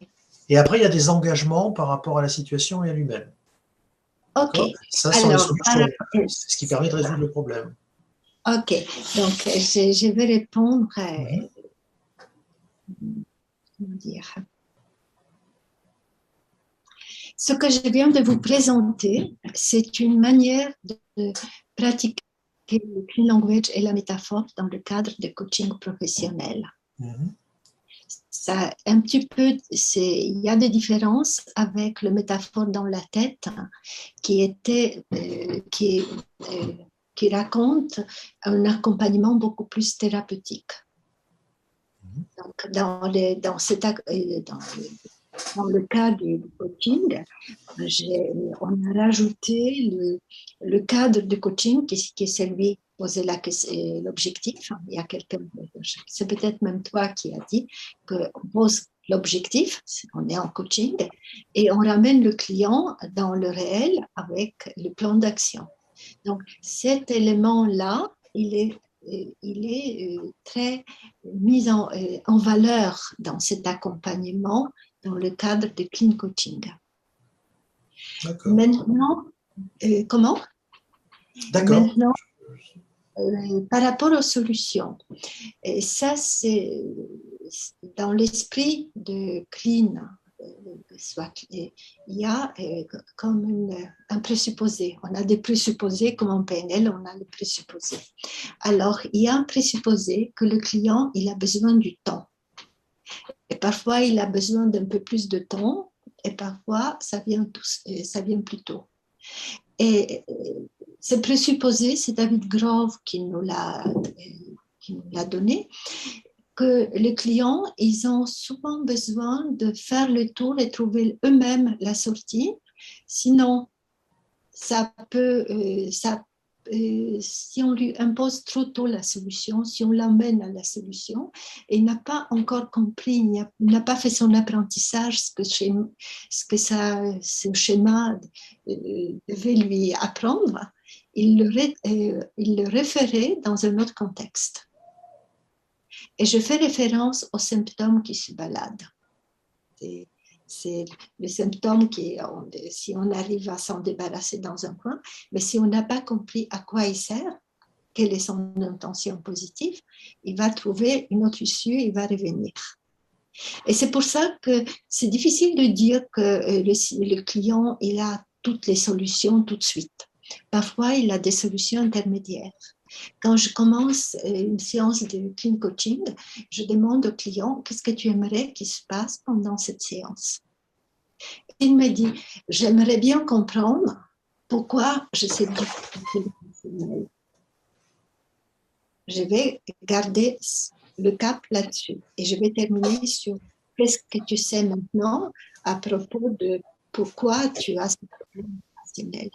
Et après, il y a des engagements par rapport à la situation et à lui-même.
Ok.
Ça, sont les solutions. C'est ce qui permet de résoudre le problème.
Ok, donc je vais répondre. Comment dire? Ce que je viens de vous présenter, c'est une manière de pratiquer le clean language et la métaphore dans le cadre de coaching professionnel. Ça, un petit peu, il y a des différences avec le métaphore dans la tête qui raconte un accompagnement beaucoup plus thérapeutique. Donc, dans le cas du coaching, on a rajouté le cadre du coaching qui est celui poser l'objectif. Il y a quelqu'un, c'est peut-être même toi qui as dit qu'on pose l'objectif, on est en coaching, et on ramène le client dans le réel avec le plan d'action. Donc, cet élément-là, il est très mis en valeur dans cet accompagnement dans le cadre de clean coaching.
D'accord.
Maintenant, comment?
D'accord.
Maintenant, par rapport aux solutions, et ça c'est dans l'esprit de clean, il y a comme un présupposé. On a des présupposés comme en PNL, on a les présupposés. Alors, il y a un présupposé que le client, il a besoin du temps. Et parfois, il a besoin d'un peu plus de temps et parfois, ça vient plus tôt. Et ce présupposé, c'est David Grove qui nous l'a donné, que les clients, ils ont souvent besoin de faire le tour et trouver eux-mêmes la sortie. Sinon, si on lui impose trop tôt la solution, si on l'emmène à la solution, et il n'a pas encore compris, il n'a pas fait son apprentissage, ce que ce schéma devait lui apprendre, il le référait dans un autre contexte. Et je fais référence aux symptômes qui se baladent. C'est le symptôme si on arrive à s'en débarrasser dans un coin, mais si on n'a pas compris à quoi il sert, quelle est son intention positive, il va trouver une autre issue, il va revenir. Et c'est pour ça que c'est difficile de dire que le client, il a toutes les solutions tout de suite. Parfois, il a des solutions intermédiaires. Quand je commence une séance de clean coaching, je demande au client qu'est-ce que tu aimerais qu'il se passe pendant cette séance. Il me dit, j'aimerais bien comprendre pourquoi je sais difficulté. Je vais garder le cap là-dessus et je vais terminer sur qu'est-ce que tu sais maintenant à propos de pourquoi tu as ce problème relationnel.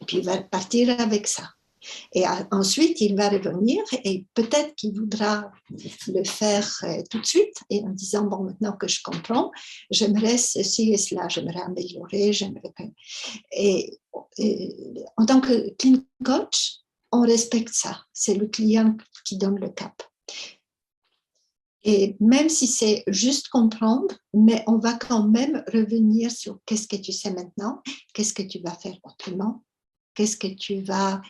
Et puis il va partir avec ça. Et ensuite, il va revenir et peut-être qu'il voudra le faire tout de suite et en disant, bon, maintenant que je comprends, j'aimerais ceci et cela, j'aimerais améliorer, Et en tant que clean coach, on respecte ça. C'est le client qui donne le cap. Et même si c'est juste comprendre, mais on va quand même revenir sur qu'est-ce que tu sais maintenant, qu'est-ce que tu vas faire autrement, qu'est-ce que tu vas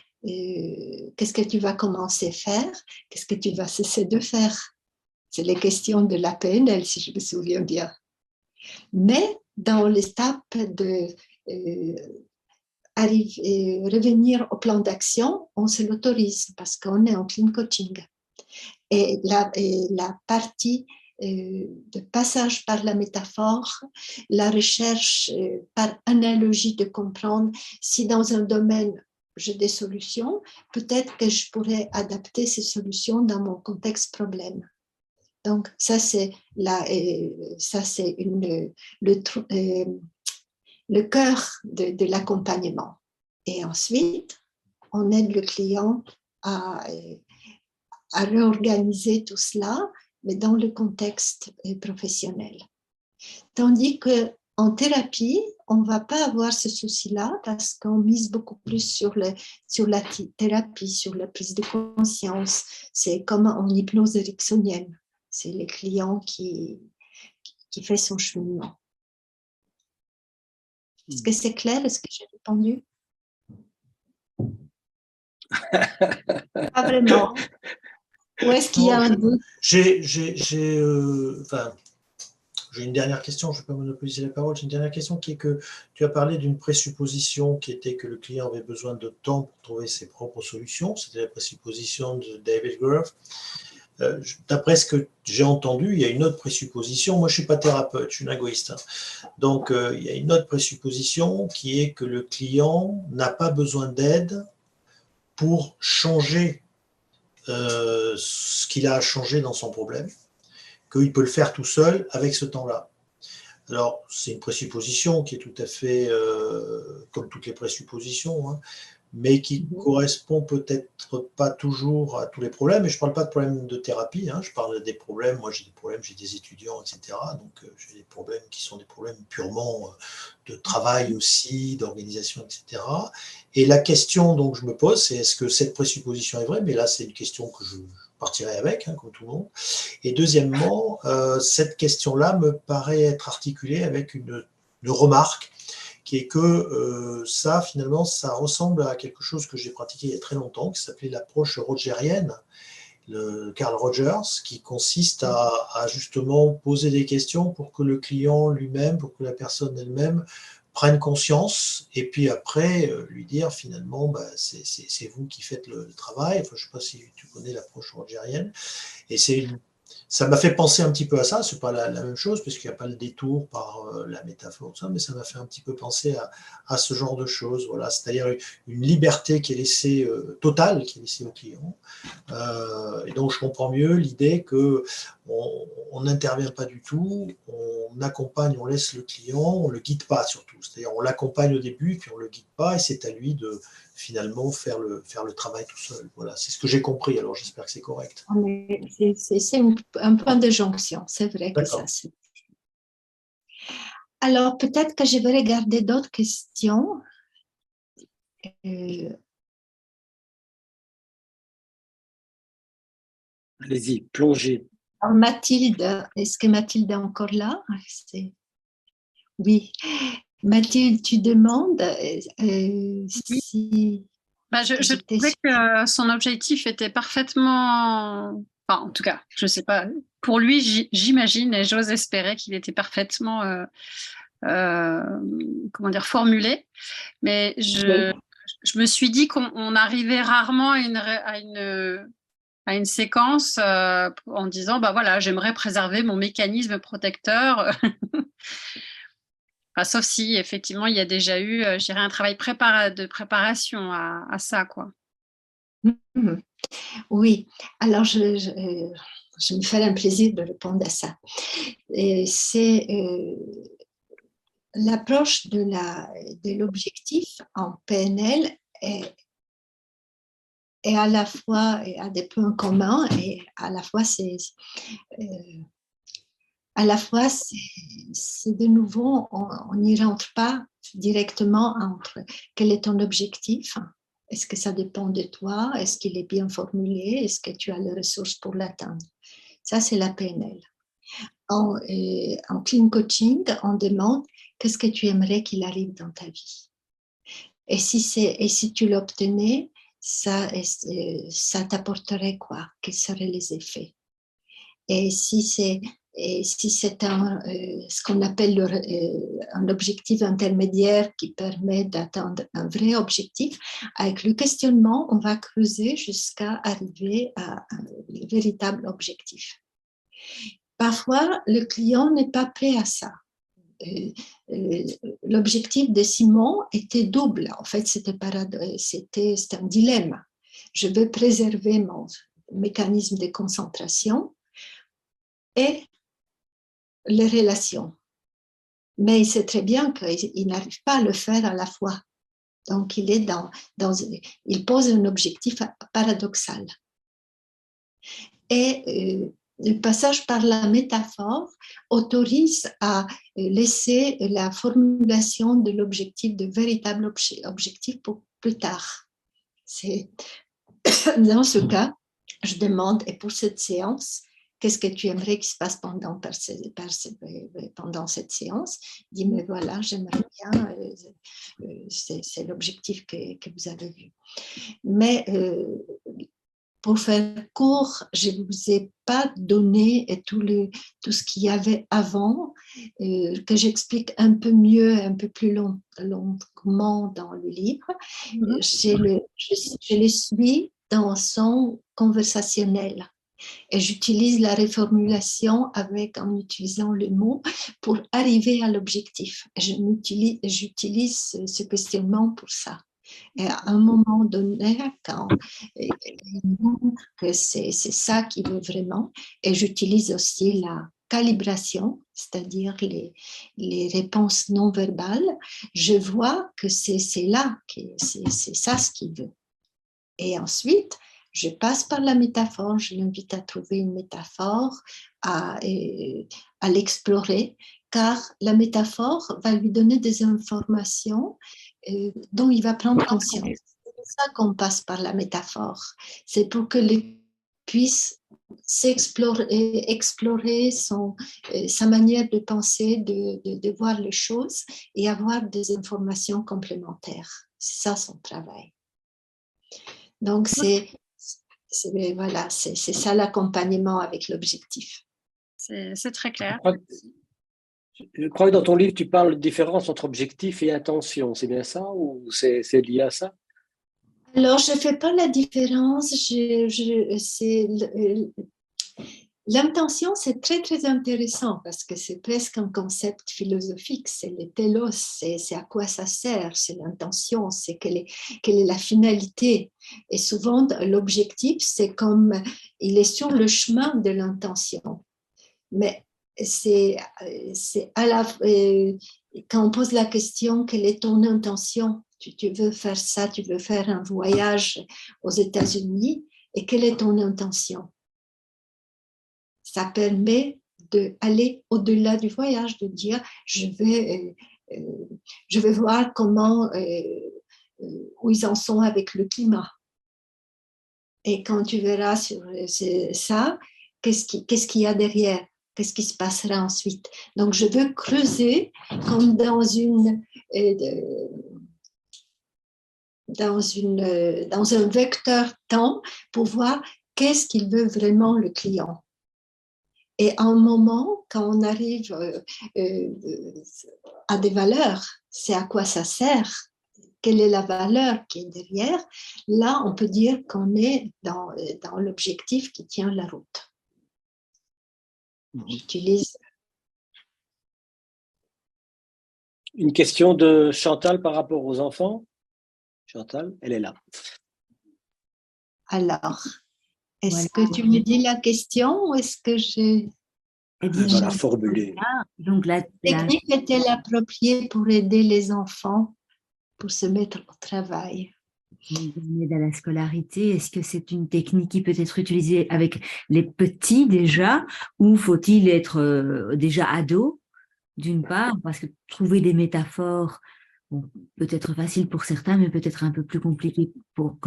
commencer à faire, qu'est-ce que tu vas cesser de faire. C'est les questions de la PNL, si je me souviens bien. Mais dans l'étape de revenir au plan d'action, on se l'autorise parce qu'on est en clean coaching. Et la partie de passage par la métaphore, la recherche par analogie de comprendre si dans un domaine j'ai des solutions, peut-être que je pourrais adapter ces solutions dans mon contexte problème. Donc ça c'est le cœur de l'accompagnement. Et ensuite, on aide le client à réorganiser tout cela, mais dans le contexte professionnel. Tandis qu'en thérapie, on ne va pas avoir ce souci-là parce qu'on mise beaucoup plus sur la thérapie, sur la prise de conscience. C'est comme en hypnose ericksonienne. C'est le client qui fait son cheminement. Est-ce que c'est clair? Est-ce que j'ai répondu? Pas vraiment. Ou est-ce qu'il y a un doute?
J'ai une dernière question, je ne vais pas monopoliser la parole. J'ai une dernière question qui est que tu as parlé d'une présupposition qui était que le client avait besoin de temps pour trouver ses propres solutions. C'était la présupposition de David Grove. D'après ce que j'ai entendu, il y a une autre présupposition. Moi, je ne suis pas thérapeute, je suis linguiste. Donc, il y a une autre présupposition qui est que le client n'a pas besoin d'aide pour changer ce qu'il a à changer dans son problème, qu'il peut le faire tout seul avec ce temps-là. Alors, c'est une présupposition qui est tout à fait comme toutes les présuppositions, hein, mais qui correspond peut-être pas toujours à tous les problèmes. Et je ne parle pas de problèmes de thérapie, hein, je parle des problèmes. Moi, j'ai des problèmes, j'ai des étudiants, etc. Donc, j'ai des problèmes qui sont des problèmes purement de travail aussi, d'organisation, etc. Et la question donc je me pose, c'est est-ce que cette présupposition est vraie? Mais là, c'est une question que je partirai avec, hein, comme tout le monde. Et deuxièmement, cette question-là me paraît être articulée avec une remarque qui est que ça, finalement, ça ressemble à quelque chose que j'ai pratiqué il y a très longtemps, qui s'appelait l'approche rogérienne, de Carl Rogers, qui consiste à justement poser des questions pour que le client lui-même, pour que la personne elle-même prenne conscience, et puis après lui dire finalement, bah, c'est vous qui faites le travail. Enfin, je ne sais pas si tu connais l'approche rogérienne, et ça m'a fait penser un petit peu à ça. C'est pas la même chose, puisqu'il n'y a pas le détour par la métaphore, tout ça, mais ça m'a fait un petit peu penser à ce genre de choses. Voilà, c'est-à-dire une liberté qui est laissée totale, qui est laissée au client. Et donc, je comprends mieux l'idée qu'on n'intervient pas du tout, on accompagne, on laisse le client, on ne le guide pas surtout. C'est-à-dire, on l'accompagne au début, puis on ne le guide pas, et c'est à lui de finalement faire le travail tout seul. Voilà, c'est ce que j'ai compris. Alors, j'espère que c'est correct.
C'est un point de jonction, c'est vrai que ça c'est. Alors, peut-être que je vais regarder d'autres questions.
Allez-y, plongez.
Alors, Mathilde, est-ce que Mathilde est encore là? Oui. Mathilde, tu demandes si...
Je trouvais que son objectif était parfaitement... Enfin, en tout cas, je ne sais pas. Pour lui, j'imagine et j'ose espérer qu'il était parfaitement comment dire, formulé. Mais je me suis dit qu'on arrivait rarement à une séquence en disant, bah voilà, j'aimerais préserver mon mécanisme protecteur. Enfin, sauf si, effectivement, il y a déjà eu, je dirais, un travail de préparation à ça, quoi.
Oui, alors je me fais un plaisir de répondre à ça. C'est l'approche de l'objectif en PNL est à la fois a des points communs et à la fois c'est de nouveau on n'y rentre pas directement entre quel est ton objectif. Est-ce que ça dépend de toi? Est-ce qu'il est bien formulé? Est-ce que tu as les ressources pour l'atteindre? Ça, c'est la PNL. En clean coaching, on demande qu'est-ce que tu aimerais qu'il arrive dans ta vie? Et si tu l'obtenais, ça t'apporterait quoi? Quels seraient les effets? Et si c'est ce qu'on appelle un objectif intermédiaire qui permet d'atteindre un vrai objectif, avec le questionnement, on va creuser jusqu'à arriver à un véritable objectif. Parfois, le client n'est pas prêt à ça. L'objectif de Simon était double. En fait, c'était un dilemme. Je veux préserver mon mécanisme de concentration et les relations. Mais il sait très bien qu'il n'arrive pas à le faire à la fois. Donc, il pose un objectif paradoxal. Et le passage par la métaphore autorise à laisser la formulation de l'objectif, de véritable objectif pour plus tard. Dans ce cas, je demande, et pour cette séance, qu'est-ce que tu aimerais qu'il se passe pendant cette séance? Dis, mais voilà, j'aimerais bien, c'est l'objectif que vous avez vu. Mais pour faire court, je ne vous ai pas donné tout ce qu'il y avait avant, que j'explique un peu mieux, un peu plus longuement dans le livre. Je les suis dans son conversationnel. Et j'utilise la réformulation en utilisant le mot pour arriver à l'objectif. J'utilise ce questionnement pour ça. Et à un moment donné, quand il montre que c'est ça qu'il veut vraiment, et j'utilise aussi calibration, c'est-à-dire les réponses non verbales, je vois que c'est là, c'est ça ce qu'il veut. Et ensuite, je passe par la métaphore, je l'invite à trouver une métaphore, à l'explorer, car la métaphore va lui donner des informations dont il va prendre conscience. C'est pour ça qu'on passe par la métaphore. C'est pour que puisse explorer sa manière de penser, de voir les choses et avoir des informations complémentaires. C'est ça son travail. Donc, c'est ça l'accompagnement avec l'objectif.
C'est très clair.
Je crois que dans ton livre, tu parles de différence entre objectif et intention. C'est bien ça ou c'est lié à ça?
Alors, je ne fais pas la différence. L'intention, c'est très, très intéressant parce que c'est presque un concept philosophique. C'est le telos, c'est à quoi ça sert, c'est l'intention, c'est quelle est la finalité. Et souvent, l'objectif, c'est comme il est sur le chemin de l'intention. Mais c'est quand on pose la question, quelle est ton intention? Tu veux faire ça, tu veux faire un voyage aux États-Unis, et quelle est ton intention? Ça permet d'aller au-delà du voyage, de dire je vais voir comment où ils en sont avec le climat. Et quand tu verras sur ça, qu'est-ce qu'il y a derrière? Qu'est-ce qui se passera ensuite? Donc, je veux creuser comme dans un vecteur temps pour voir qu'est-ce qu'il veut vraiment le client. Et à un moment, quand on arrive à des valeurs, c'est à quoi ça sert, quelle est la valeur qui est derrière, là, on peut dire qu'on est dans l'objectif qui tient la route. J'utilise.
Une question de Chantal par rapport aux enfants. Chantal, elle est là.
Alors, est-ce que tu me dis la question ou est-ce que je
vais la formuler?
Donc, la technique est-elle appropriée pour aider les enfants pour se mettre au travail?
Aide à la scolarité, est-ce que c'est une technique qui peut être utilisée avec les petits déjà, ou faut-il être déjà ado, d'une part, parce que trouver des métaphores, bon, peut être facile pour certains, mais peut-être un peu plus compliqué pour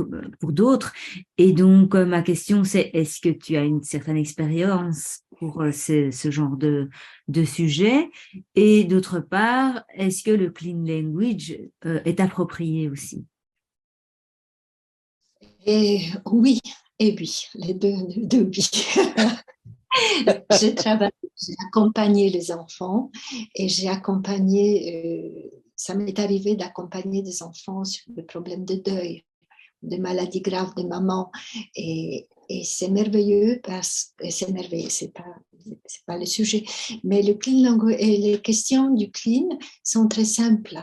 d'autres. Et donc, ma question, c'est est-ce que tu as une certaine expérience pour ce genre de sujet? Et d'autre part, est-ce que le clean language est approprié aussi?
Et oui, et oui, les deux oui. J'ai accompagné les enfants et j'ai accompagné, ça m'est arrivé d'accompagner des enfants sur des problèmes de deuil, des maladies graves des mamans. Et c'est merveilleux parce que c'est merveilleux, c'est pas le sujet. Mais le clean language et les questions du clean sont très simples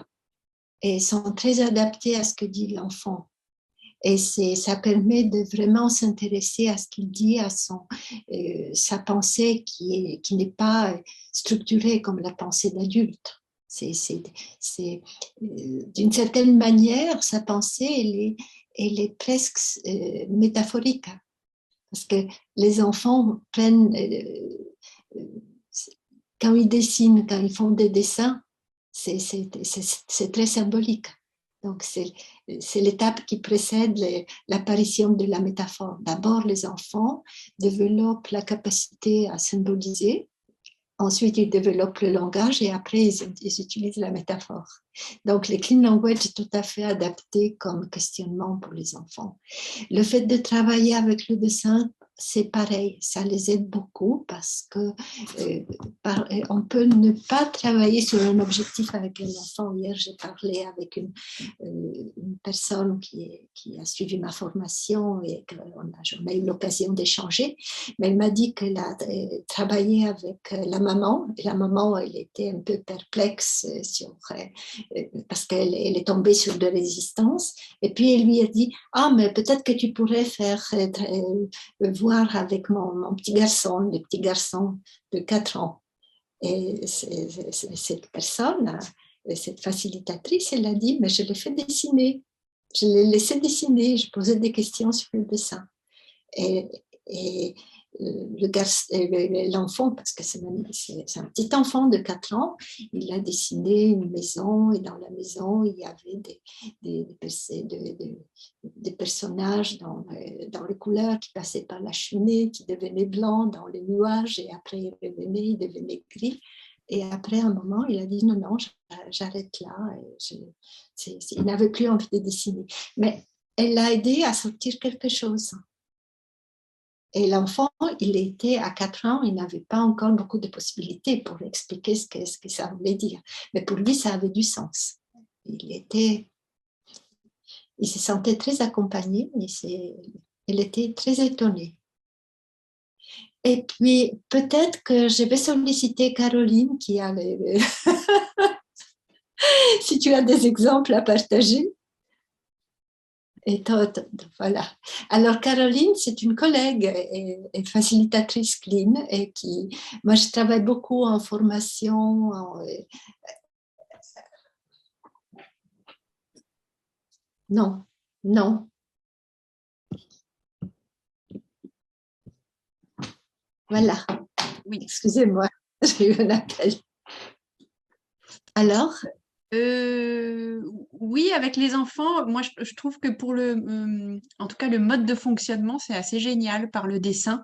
et sont très adaptées à ce que dit l'enfant. Et ça permet de vraiment s'intéresser à ce qu'il dit, à sa pensée qui n'est pas structurée comme la pensée d'adulte. D'une certaine manière, sa pensée, elle est presque métaphorique. Parce que les enfants prennent, quand ils dessinent, quand ils font des dessins, c'est très symbolique. Donc, c'est l'étape qui précède l'apparition de la métaphore. D'abord, les enfants développent la capacité à symboliser. Ensuite, ils développent le langage et après, ils utilisent la métaphore. Donc, le clean language est tout à fait adapté comme questionnement pour les enfants. Le fait de travailler avec le dessin, c'est pareil, ça les aide beaucoup parce que on peut ne pas travailler sur un objectif avec un enfant. Hier, j'ai parlé avec une personne qui a suivi ma formation et on a eu l'occasion d'échanger, mais elle m'a dit qu'elle a travaillé avec la maman, et la maman, elle était un peu perplexe parce qu'elle est tombée sur des résistances, et puis elle lui a dit « Ah, mais peut-être que tu pourrais faire voir mémoire avec mon petit garçon, le petit garçon de 4 ans. Et cette personne, cette facilitatrice, elle a dit, mais je l'ai fait dessiner. Je l'ai laissé dessiner, je posais des questions sur le dessin. Et l'enfant, parce que c'est un petit enfant de 4 ans, il a dessiné une maison et dans la maison, il y avait des personnages dans les couleurs qui passaient par la cheminée, qui devenaient blancs dans les nuages et après ils devenaient gris. Et après un moment, il a dit non, j'arrête là. Il n'avait plus envie de dessiner. Mais elle l'a aidé à sortir quelque chose. Et l'enfant, il était à 4 ans, il n'avait pas encore beaucoup de possibilités pour expliquer ce que ça voulait dire. Mais pour lui, ça avait du sens. Il se sentait très accompagné, il était très étonné. Et puis, peut-être que je vais solliciter Caroline qui a si tu as des exemples à partager. Et voilà. Alors Caroline, c'est une collègue et facilitatrice clean et moi je travaille beaucoup en formation. Non. Voilà. Oui. Excusez-moi, j'ai eu un appel. Alors?
Oui, avec les enfants, moi je trouve que en tout cas le mode de fonctionnement, c'est assez génial par le dessin.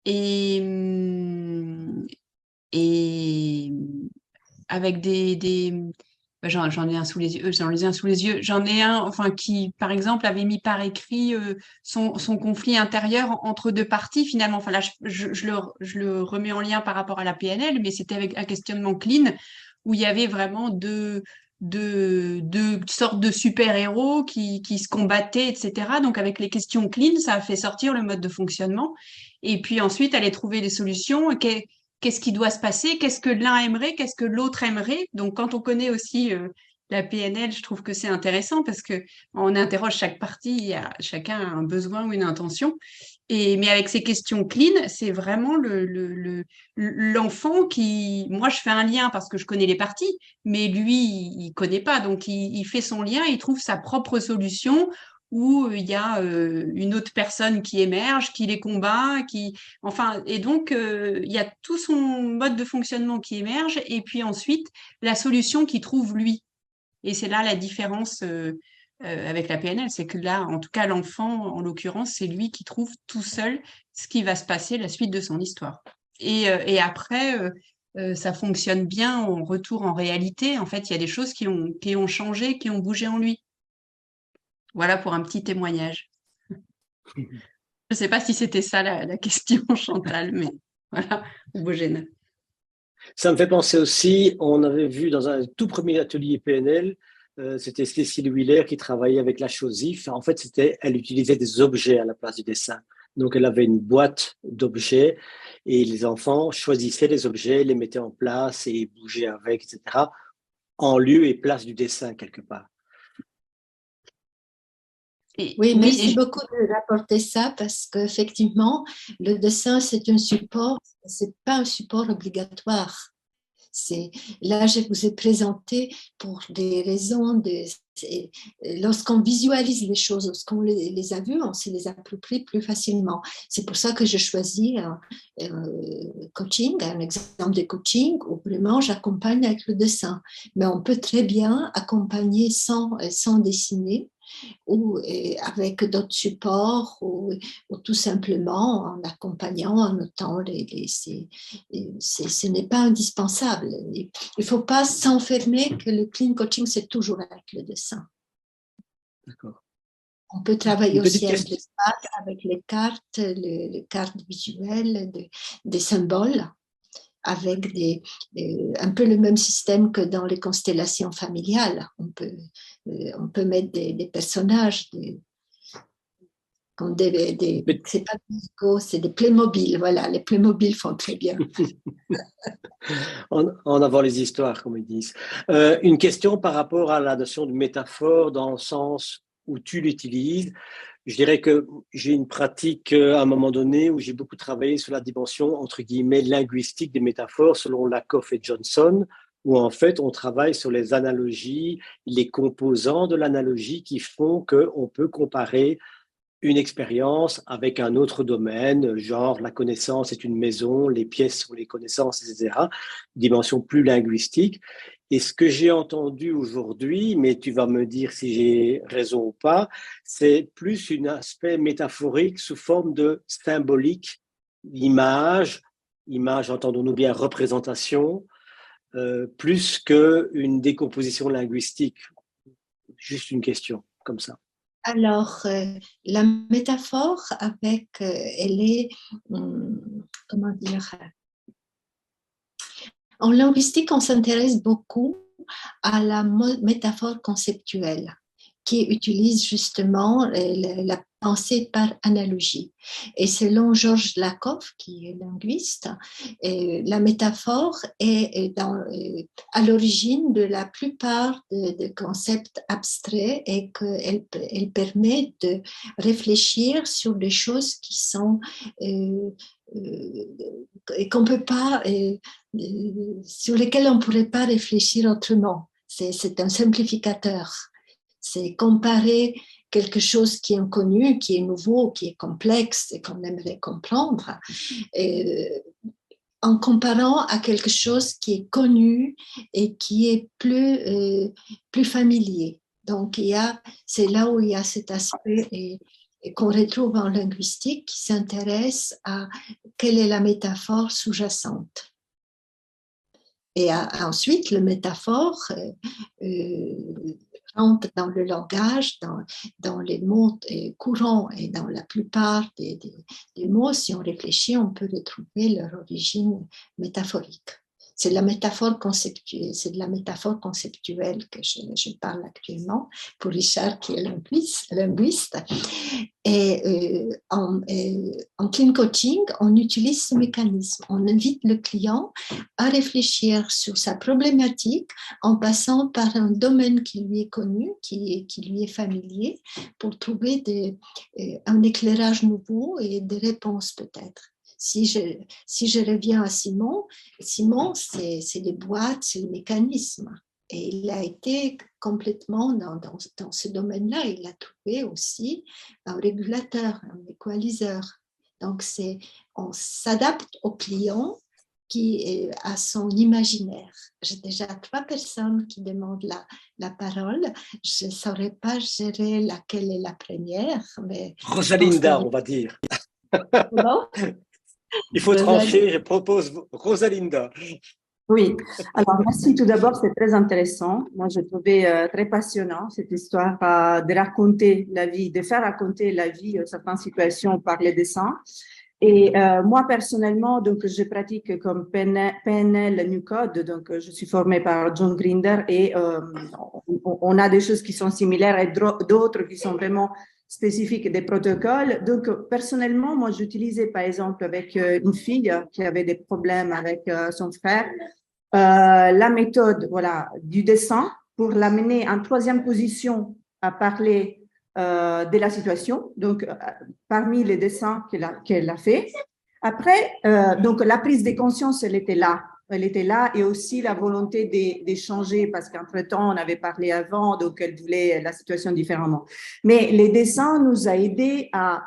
Et avec j'en ai un sous les yeux, j'en ai un enfin qui par exemple avait mis par écrit son conflit intérieur entre deux parties finalement. Enfin là je le remets en lien par rapport à la PNL, mais c'était avec un questionnement clean où il y avait vraiment deux sortes de super-héros qui se combattaient, etc. Donc, avec les questions clean, ça a fait sortir le mode de fonctionnement. Et puis ensuite, aller trouver des solutions. Qu'est-ce qui doit se passer? Qu'est-ce que l'un aimerait? Qu'est-ce que l'autre aimerait? Donc, quand on connaît aussi la PNL, je trouve que c'est intéressant parce que on interroge chaque partie, chacun a un besoin ou une intention. Mais avec ces questions clean, c'est vraiment l'enfant qui... Moi, je fais un lien parce que je connais les parties, mais lui, il connaît pas. Donc, il fait son lien, il trouve sa propre solution où il y a une autre personne qui émerge, qui les combat, et donc, il y a tout son mode de fonctionnement qui émerge et puis ensuite, la solution qu'il trouve lui. Et c'est là la différence avec la PNL, c'est que là, en tout cas, l'enfant, en l'occurrence, c'est lui qui trouve tout seul ce qui va se passer, la suite de son histoire. Et après, ça fonctionne bien en retour en réalité. En fait, il y a des choses qui ont changé, qui ont bougé en lui. Voilà pour un petit témoignage. Je ne sais pas si c'était ça la question, Chantal, mais voilà, Bogène.
Ça me fait penser aussi, on avait vu dans un tout premier atelier PNL, c'était Cécile Wheeler qui travaillait avec la Chosif. En fait, elle utilisait des objets à la place du dessin. Donc, elle avait une boîte d'objets et les enfants choisissaient les objets, les mettaient en place et bougeaient avec, etc., en lieu et place du dessin quelque part.
Oui, merci beaucoup de rapporter ça parce qu'effectivement, le dessin, c'est un support, c'est pas un support obligatoire. Là, je vous ai présenté pour des raisons lorsqu'on visualise les choses, lorsqu'on les a vues, on se les approprie plus facilement. C'est pour ça que je choisis un exemple de coaching où vraiment j'accompagne avec le dessin. Mais on peut très bien accompagner sans dessiner, ou avec d'autres supports, ou tout simplement en accompagnant, en notant ce n'est pas indispensable. Il ne faut pas s'enfermer que le clean coaching, c'est toujours avec le dessin.
D'accord.
On peut travailler aussi avec les cartes, les cartes visuelles, des symboles, avec un peu le même système que dans les constellations familiales. On peut mettre des personnages, c'est pas des Lego, c'est des Playmobil. Voilà, les Playmobil font très bien.
en avant les histoires, comme ils disent. Une question par rapport à la notion de métaphore dans le sens où tu l'utilises.
Je dirais que j'ai une pratique à un moment donné où j'ai beaucoup travaillé sur la dimension, entre guillemets, linguistique des métaphores selon Lakoff et Johnson, où en fait on travaille sur les analogies, les composants de l'analogie qui font qu'on peut comparer une expérience avec un autre domaine, genre la connaissance est une maison, les pièces sont les connaissances, etc. Dimension plus linguistique. Et ce que j'ai entendu aujourd'hui, mais tu vas me dire si j'ai raison ou pas, c'est plus un aspect métaphorique sous forme de symbolique, image, entendons-nous bien, représentation, plus qu'une décomposition linguistique. Juste une question comme ça.
Alors, la métaphore elle est, comment dire, en linguistique, on s'intéresse beaucoup à la métaphore conceptuelle qui utilise justement la pensée par analogie. Et selon Georges Lakoff, qui est linguiste, la métaphore est à l'origine de la plupart des concepts abstraits et qu'elle permet de réfléchir sur des choses qui sont qu'on peut pas, sur lesquelles on ne pourrait pas réfléchir autrement. C'est un simplificateur. C'est comparer quelque chose qui est inconnu, qui est nouveau, qui est complexe et qu'on aimerait comprendre, en comparant à quelque chose qui est connu et qui est plus familier. Donc, c'est là où il y a cet aspect et qu'on retrouve en linguistique qui s'intéresse à quelle est la métaphore sous-jacente. Et ensuite, la métaphore rentre dans le langage, dans les mots courants et dans la plupart des mots. Si on réfléchit, on peut retrouver leur origine métaphorique. C'est de la métaphore conceptuelle, que je parle actuellement pour Richard qui est linguiste. Et en clean coaching, on utilise ce mécanisme. On invite le client à réfléchir sur sa problématique en passant par un domaine qui lui est connu, qui lui est familier, pour trouver un éclairage nouveau et des réponses peut-être. Si je reviens à Simon, c'est les boîtes, c'est le mécanisme. Et il a été complètement dans ce domaine-là. Il a trouvé aussi un régulateur, un équaliseur. Donc, on s'adapte au client qui a son imaginaire. J'ai déjà 3 personnes qui demandent la parole. Je ne saurais pas gérer laquelle est la première. Mais
Rosalinda, on va dire.
Comment?
Il faut trancher, je propose Rosalinda.
Oui, alors merci tout d'abord, c'est très intéressant. Moi, je trouvais très passionnant cette histoire de raconter la vie, de faire raconter la vie, certaines situations par les dessins. Et moi, personnellement, donc, je pratique comme PNL New Code, donc je suis formée par John Grinder et on a des choses qui sont similaires et d'autres qui sont vraiment spécifiques des protocoles. Donc, personnellement, moi, j'utilisais, par exemple, avec une fille qui avait des problèmes avec son frère, la méthode, voilà, du dessin pour l'amener en 3e position à parler de la situation. Donc, parmi les dessins qu'elle a fait. Après, donc, la prise de conscience, elle était là. Elle était là et aussi la volonté d'échanger parce qu'entre-temps, on avait parlé avant, donc elle voulait la situation différemment. Mais les dessins nous a aidés à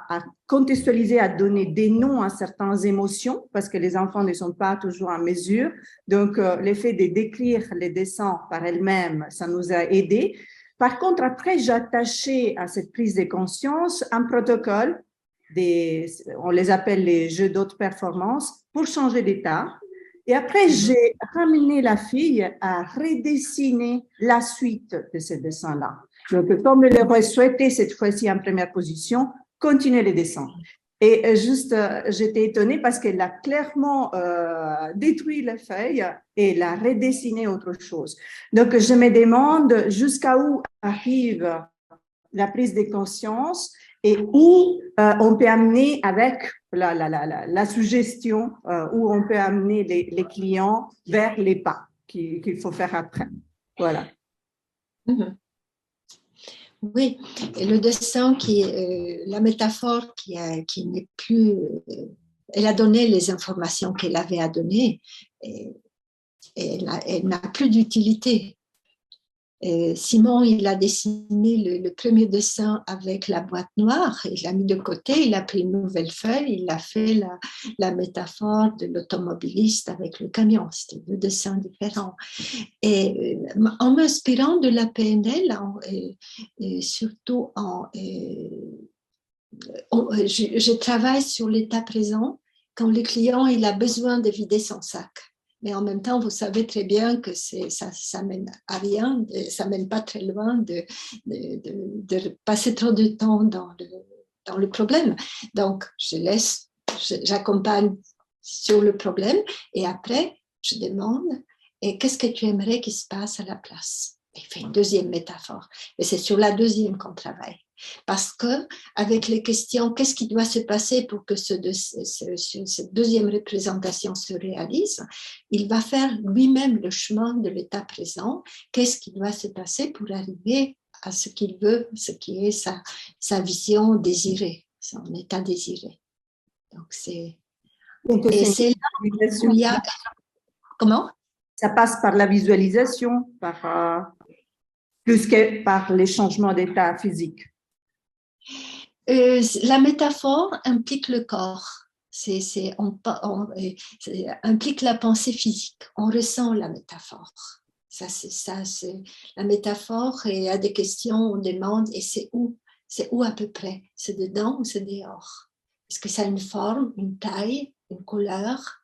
contextualiser, à donner des noms à certaines émotions parce que les enfants ne sont pas toujours en mesure. Donc, l'effet de décrire les dessins par elles-mêmes, ça nous a aidés. Par contre, après, j'ai attaché à cette prise de conscience un protocole, on les appelle les jeux d'autres performances, pour changer d'état. Et après, j'ai ramené la fille à redessiner la suite de ces dessins-là. Donc, comme elle aurait souhaité cette fois-ci en première position, continuer les dessins. Et juste, j'étais étonnée parce qu'elle a clairement détruit la feuille et l'a redessiné autre chose. Donc, je me demande jusqu'à où arrive la prise de conscience et où on peut amener avec la suggestion, où on peut amener les clients vers les pas qu'il faut faire après. Voilà.
Oui, et le dessin la métaphore qui n'est plus, elle a donné les informations qu'elle avait à donner et elle n'a plus d'utilité. Simon, il a dessiné le premier dessin avec la boîte noire, il l'a mis de côté, il a pris une nouvelle feuille, il a fait la métaphore de l'automobiliste avec le camion. C'était deux dessins différents. Et en m'inspirant de la PNL, surtout je travaille sur l'état présent quand le client il a besoin de vider son sac. Mais en même temps, vous savez très bien que ça mène à rien, ça mène pas très loin de passer trop de temps dans le problème. Donc, j'accompagne sur le problème et après, je demande et qu'est-ce que tu aimerais qu'il se passe à la place? Il fait une deuxième métaphore. Et c'est sur la deuxième qu'on travaille. Parce que avec les questions, qu'est-ce qui doit se passer pour que cette deuxième représentation se réalise, il va faire lui-même le chemin de l'état présent. Qu'est-ce qui doit se passer pour arriver à ce qu'il veut, ce qui est sa vision désirée, son état désiré. Donc c'est là où il y a... Comment?
Ça passe par la visualisation, plus que par les changements d'état physique.
La métaphore implique le corps. Implique la pensée physique. On ressent la métaphore. La métaphore. Et à des questions, on demande et c'est où? C'est où à peu près? C'est dedans ou c'est dehors? Est-ce que ça a une forme, une taille, une couleur?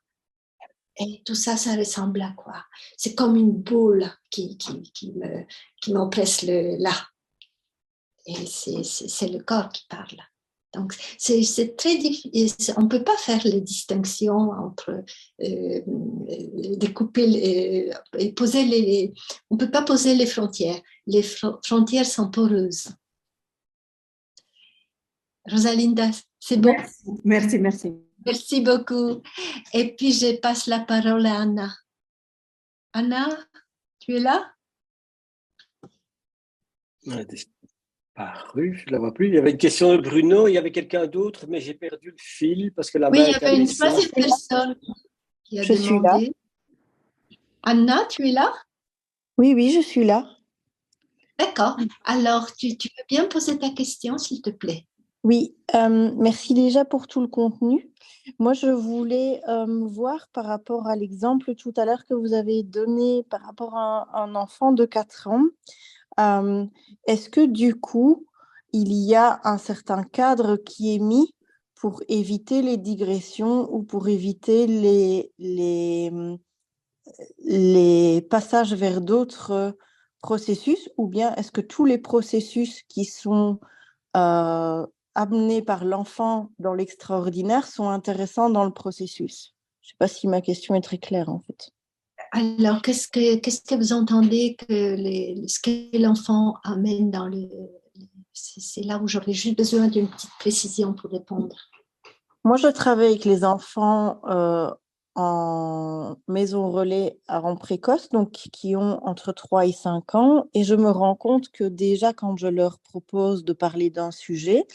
Et tout ça, ça ressemble à quoi? C'est comme une boule qui m'oppresse là. Et c'est le corps qui parle. Donc, c'est très difficile. On ne peut pas faire les distinctions entre découper et poser on ne peut pas poser les frontières. Les frontières sont poreuses. Rosalinda, c'est bon?
Merci, merci.
Merci beaucoup. Et puis, je passe la parole à Anna. Anna, tu es là?
Paru, je ne la vois plus. Il y avait une question de Bruno, il y avait quelqu'un d'autre, mais j'ai perdu le fil parce que la
Oui,
main
il y
est
avait une
abaissée.
troisième personne qui a
Je suis là.
demandé. Anna, tu es là?
Oui, oui, je suis là.
D'accord. Alors, tu peux bien poser ta question, s'il te plaît.
Oui, merci déjà pour tout le contenu. Moi, je voulais voir par rapport à l'exemple tout à l'heure que vous avez donné par rapport à un enfant de 4 ans. Est-ce que du coup, il y a un certain cadre qui est mis pour éviter les digressions ou pour éviter les passages vers d'autres processus, ou bien est-ce que tous les processus qui sont amenés par l'enfant dans l'extraordinaire sont intéressants dans le processus? Je ne sais pas si ma question est très claire en fait.
Alors, qu'est-ce que vous entendez ce que l'enfant amène dans le... C'est là où j'aurais juste besoin d'une petite précision pour répondre.
Moi, je travaille avec les enfants en maison relais à rang précoce, donc qui ont entre 3 et 5 ans, et je me rends compte que déjà quand je leur propose de parler d'un sujet,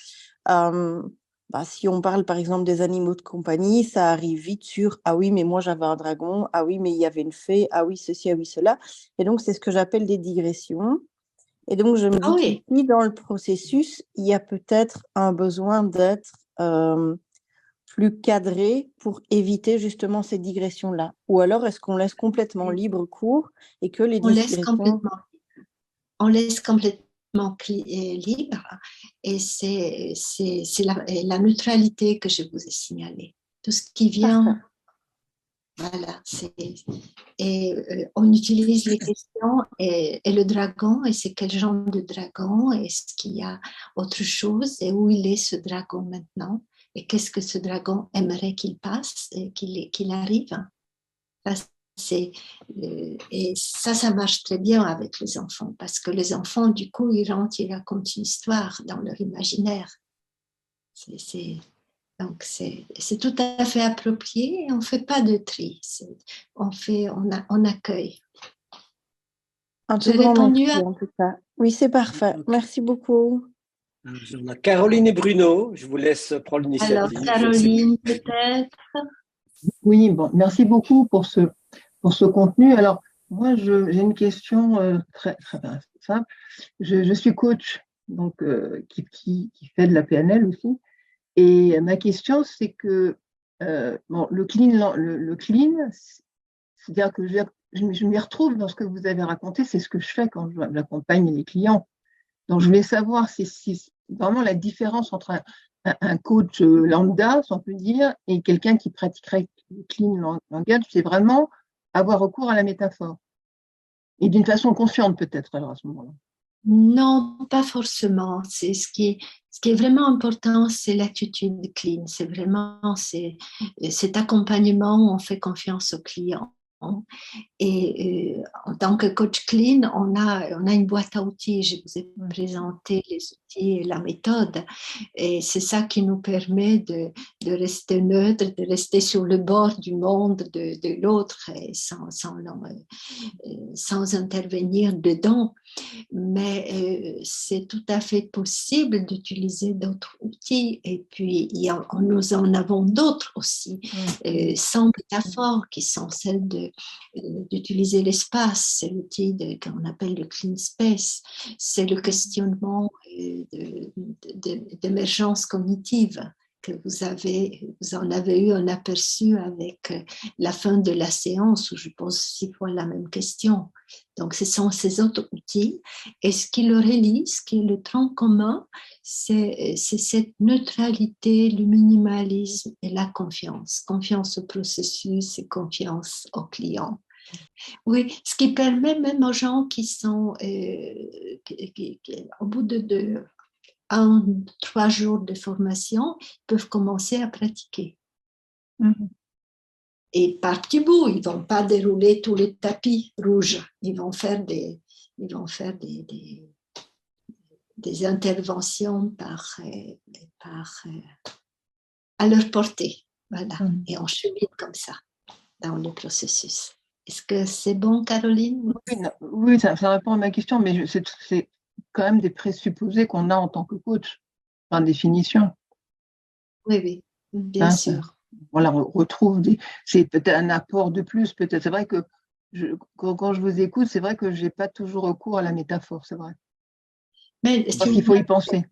si on parle par exemple des animaux de compagnie, ça arrive vite sur « Ah oui, mais moi j'avais un dragon, ah oui, mais il y avait une fée, ah oui, ceci, ah oui, cela ». Et donc, c'est ce que j'appelle des digressions. Et donc, je me dis qu'ici, dans le processus, il y a peut-être un besoin d'être plus cadré pour éviter justement ces digressions-là. Ou alors, est-ce qu'on laisse complètement libre cours et que les digressions...
On laisse complètement libre et c'est la neutralité que je vous ai signalée. Tout ce qui vient, voilà, on utilise les questions et le dragon, et c'est quel genre de dragon, est-ce qu'il y a autre chose, et où il est ce dragon maintenant, et qu'est-ce que ce dragon aimerait qu'il passe, et qu'il arrive. Et ça marche très bien avec les enfants, parce que les enfants, du coup, ils racontent une histoire dans leur imaginaire. Donc, c'est tout à fait approprié, et on ne fait pas de tri. On accueille.
Un
J'ai
tout grand
répondu
merci
à...
en tout cas. Oui, c'est parfait. Merci beaucoup.
On a Caroline et Bruno. Je vous laisse prendre
Alors,
l'initiative.
Caroline, peut-être.
Oui, bon, merci beaucoup pour ce contenu. Alors, moi, j'ai une question très simple. Je suis coach, donc qui fait de la PNL aussi. Et ma question, c'est que bon, le clean, c'est-à-dire que je m'y retrouve dans ce que vous avez raconté, c'est ce que je fais quand j'accompagne les clients. Donc, je voulais savoir si vraiment la différence entre un coach lambda, si on peut dire, et quelqu'un qui pratiquerait le clean langage, c'est vraiment avoir recours à la métaphore. Et d'une façon consciente, peut-être, alors à ce moment-là.
Non, pas forcément. C'est ce qui est vraiment important, c'est l'attitude clean. C'est vraiment cet accompagnement où on fait confiance au client. Et en tant que coach clean, on a une boîte à outils. Je vous ai présenté les outils et la méthode. Et c'est ça qui nous permet de rester neutre, de rester sur le bord du monde de l'autre et sans intervenir dedans. Mais c'est tout à fait possible d'utiliser d'autres outils. Et puis, nous en avons d'autres aussi, sans métaphore, qui sont celles d'utiliser l'espace. C'est l'outil qu'on appelle le clean space. C'est le questionnement d'émergence cognitive que vous en avez eu un aperçu avec la fin de la séance où je pose 6 fois la même question. Donc, ce sont ces autres outils. Et ce qui le relie, ce qui est le tronc commun, c'est cette neutralité, le minimalisme et la confiance. Confiance au processus et confiance au client. Oui, ce qui permet même aux gens qui sont, au bout de 1-3 jours de formation, peuvent commencer à pratiquer. Et par petits bouts, ils ne vont pas dérouler tous les tapis rouges. Ils vont faire des interventions à leur portée. Voilà. Et on chemine comme ça dans le processus. Est-ce que c'est bon, Caroline?
Oui, ça répond à ma question, mais c'est quand même des présupposés qu'on a en tant que coach, par définition.
Oui, bien sûr.
Voilà, on retrouve c'est peut-être un apport de plus, peut-être. C'est vrai que quand je vous écoute, c'est vrai que je n'ai pas toujours recours à la métaphore, c'est vrai.
Mais
parce qu'il faut y penser.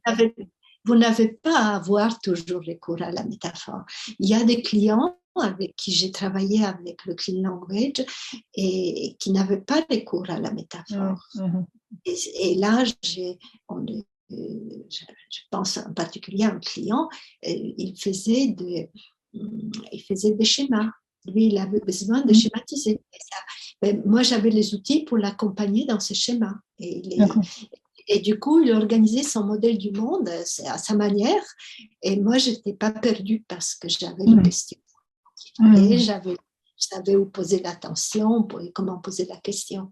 Vous n'avez pas à avoir toujours recours à la métaphore. Il y a des clients avec qui j'ai travaillé avec le clean language et qui n'avaient pas recours à la métaphore. Et là, je pense en particulier à un client, il faisait des schémas. Lui, il avait besoin de schématiser. Mais moi, j'avais les outils pour l'accompagner dans ces schémas. Et du coup, il organisait son modèle du monde à sa manière. Et moi, je n'étais pas perdue parce que j'avais les questions. Et je savais où poser l'attention, comment poser la question.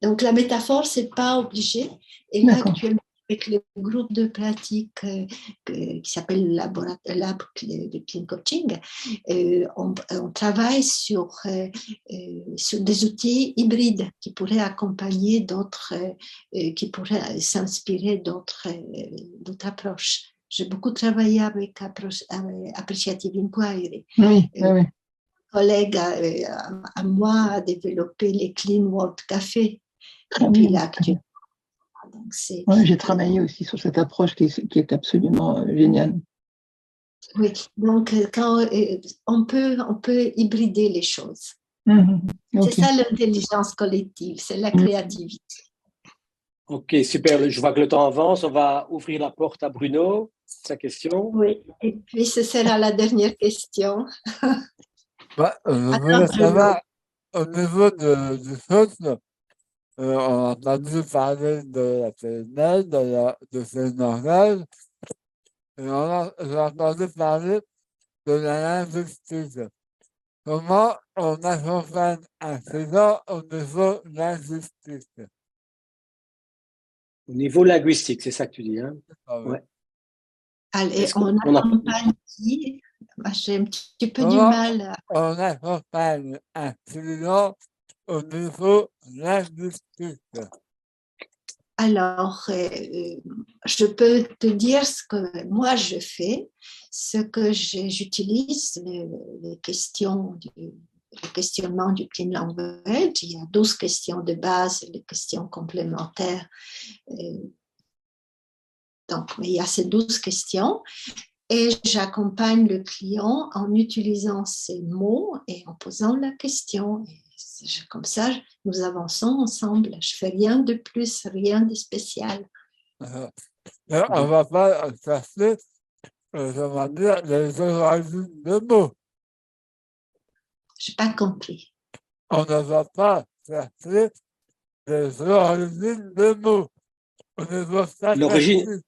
Donc, la métaphore, ce n'est pas obligé. Et là, actuellement, avec le groupe de pratique qui s'appelle Lab de Clean Coaching, on travaille sur des outils hybrides qui pourraient accompagner d'autres, qui pourraient s'inspirer d'autres approches. J'ai beaucoup travaillé avec Appreciative Inquiry.
Oui.
Un collègue à moi a développé les Clean World Café. Et puis là, actuellement,
j'ai travaillé aussi sur cette approche qui est absolument géniale.
Oui, donc quand on peut hybrider les choses. C'est ça l'intelligence collective, c'est la créativité.
Ok, super. Je vois que le temps avance. On va ouvrir la porte à Bruno. Sa question.
Oui, et puis ce sera la dernière question.
Je voulais savoir, au niveau du souffle, on a entendu parler de la PNL, de ce langage, et j'ai entendu parler de la linguistique. Comment on accompagne un client au niveau linguistique?
Au niveau linguistique, c'est ça que tu dis, hein?
Ouais.
Allez, on accompagne qui? J'ai un petit peu du mal.
On accompagne un client au niveau linguistique.
Alors, je peux te dire ce que moi je fais, ce que j'utilise, les questions le questionnement du Clean Language. Il y a 12 questions de base et les questions complémentaires. Donc, il y a ces 12 questions. Et j'accompagne le client en utilisant ces mots et en posant la question. Et comme ça, nous avançons ensemble. Je ne fais rien de plus, rien de spécial.
On ne va pas chercher, ça va dire, les origines de mots.
Je n'ai pas compris.
On ne va pas chercher les origines de mots. On ne va pas
L'origine.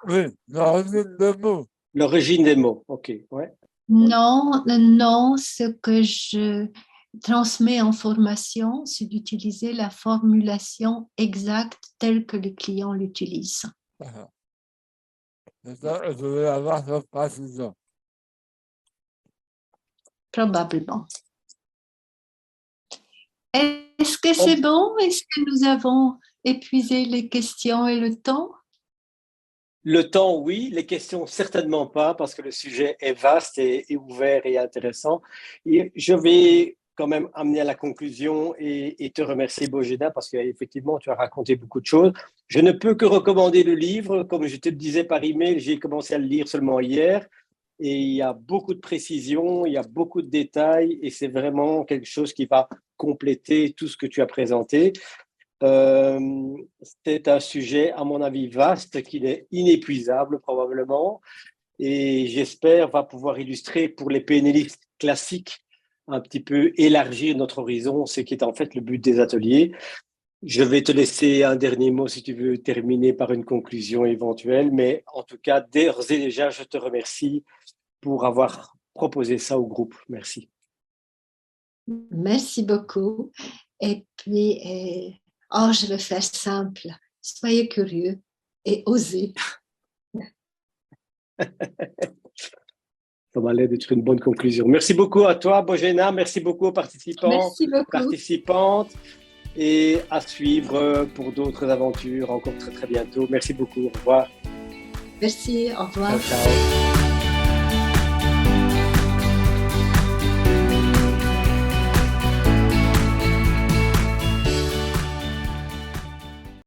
Oui, l'origine de mots.
L'origine des mots, ok. Ouais.
Non, non, ce que je transmets en formation, c'est d'utiliser la formulation exacte telle que le client l'utilise.
C'est ça, je vais avoir cette précision.
Probablement. Est-ce que c'est bon? Est-ce que nous avons épuisé les questions et le temps?
Le temps, oui. Les questions, certainement pas, parce que le sujet est vaste et ouvert et intéressant. Et je vais quand même amener à la conclusion et te remercier, Bojena, parce qu'effectivement, tu as raconté beaucoup de choses. Je ne peux que recommander le livre. Comme je te le disais par email, j'ai commencé à le lire seulement hier. Et il y a beaucoup de précisions, il y a beaucoup de détails, et c'est vraiment quelque chose qui va compléter tout ce que tu as présenté. C'est un sujet, à mon avis, vaste, qui est inépuisable probablement, et j'espère va pouvoir illustrer pour les PNListes classiques un petit peu élargir notre horizon, ce qui est en fait le but des ateliers. Je vais te laisser un dernier mot si tu veux terminer par une conclusion éventuelle, mais en tout cas, d'ores et déjà, je te remercie pour avoir proposé ça au groupe. Merci.
Merci beaucoup. Et puis, je vais faire simple. Soyez curieux et osez.
Ça va l'air d'être une bonne conclusion. Merci beaucoup à toi, Bojena. Merci beaucoup aux participants,
Merci beaucoup.
participantes. Et à suivre pour d'autres aventures encore très, très bientôt. Merci beaucoup. Au revoir.
Merci. Au revoir.
Ciao, ciao.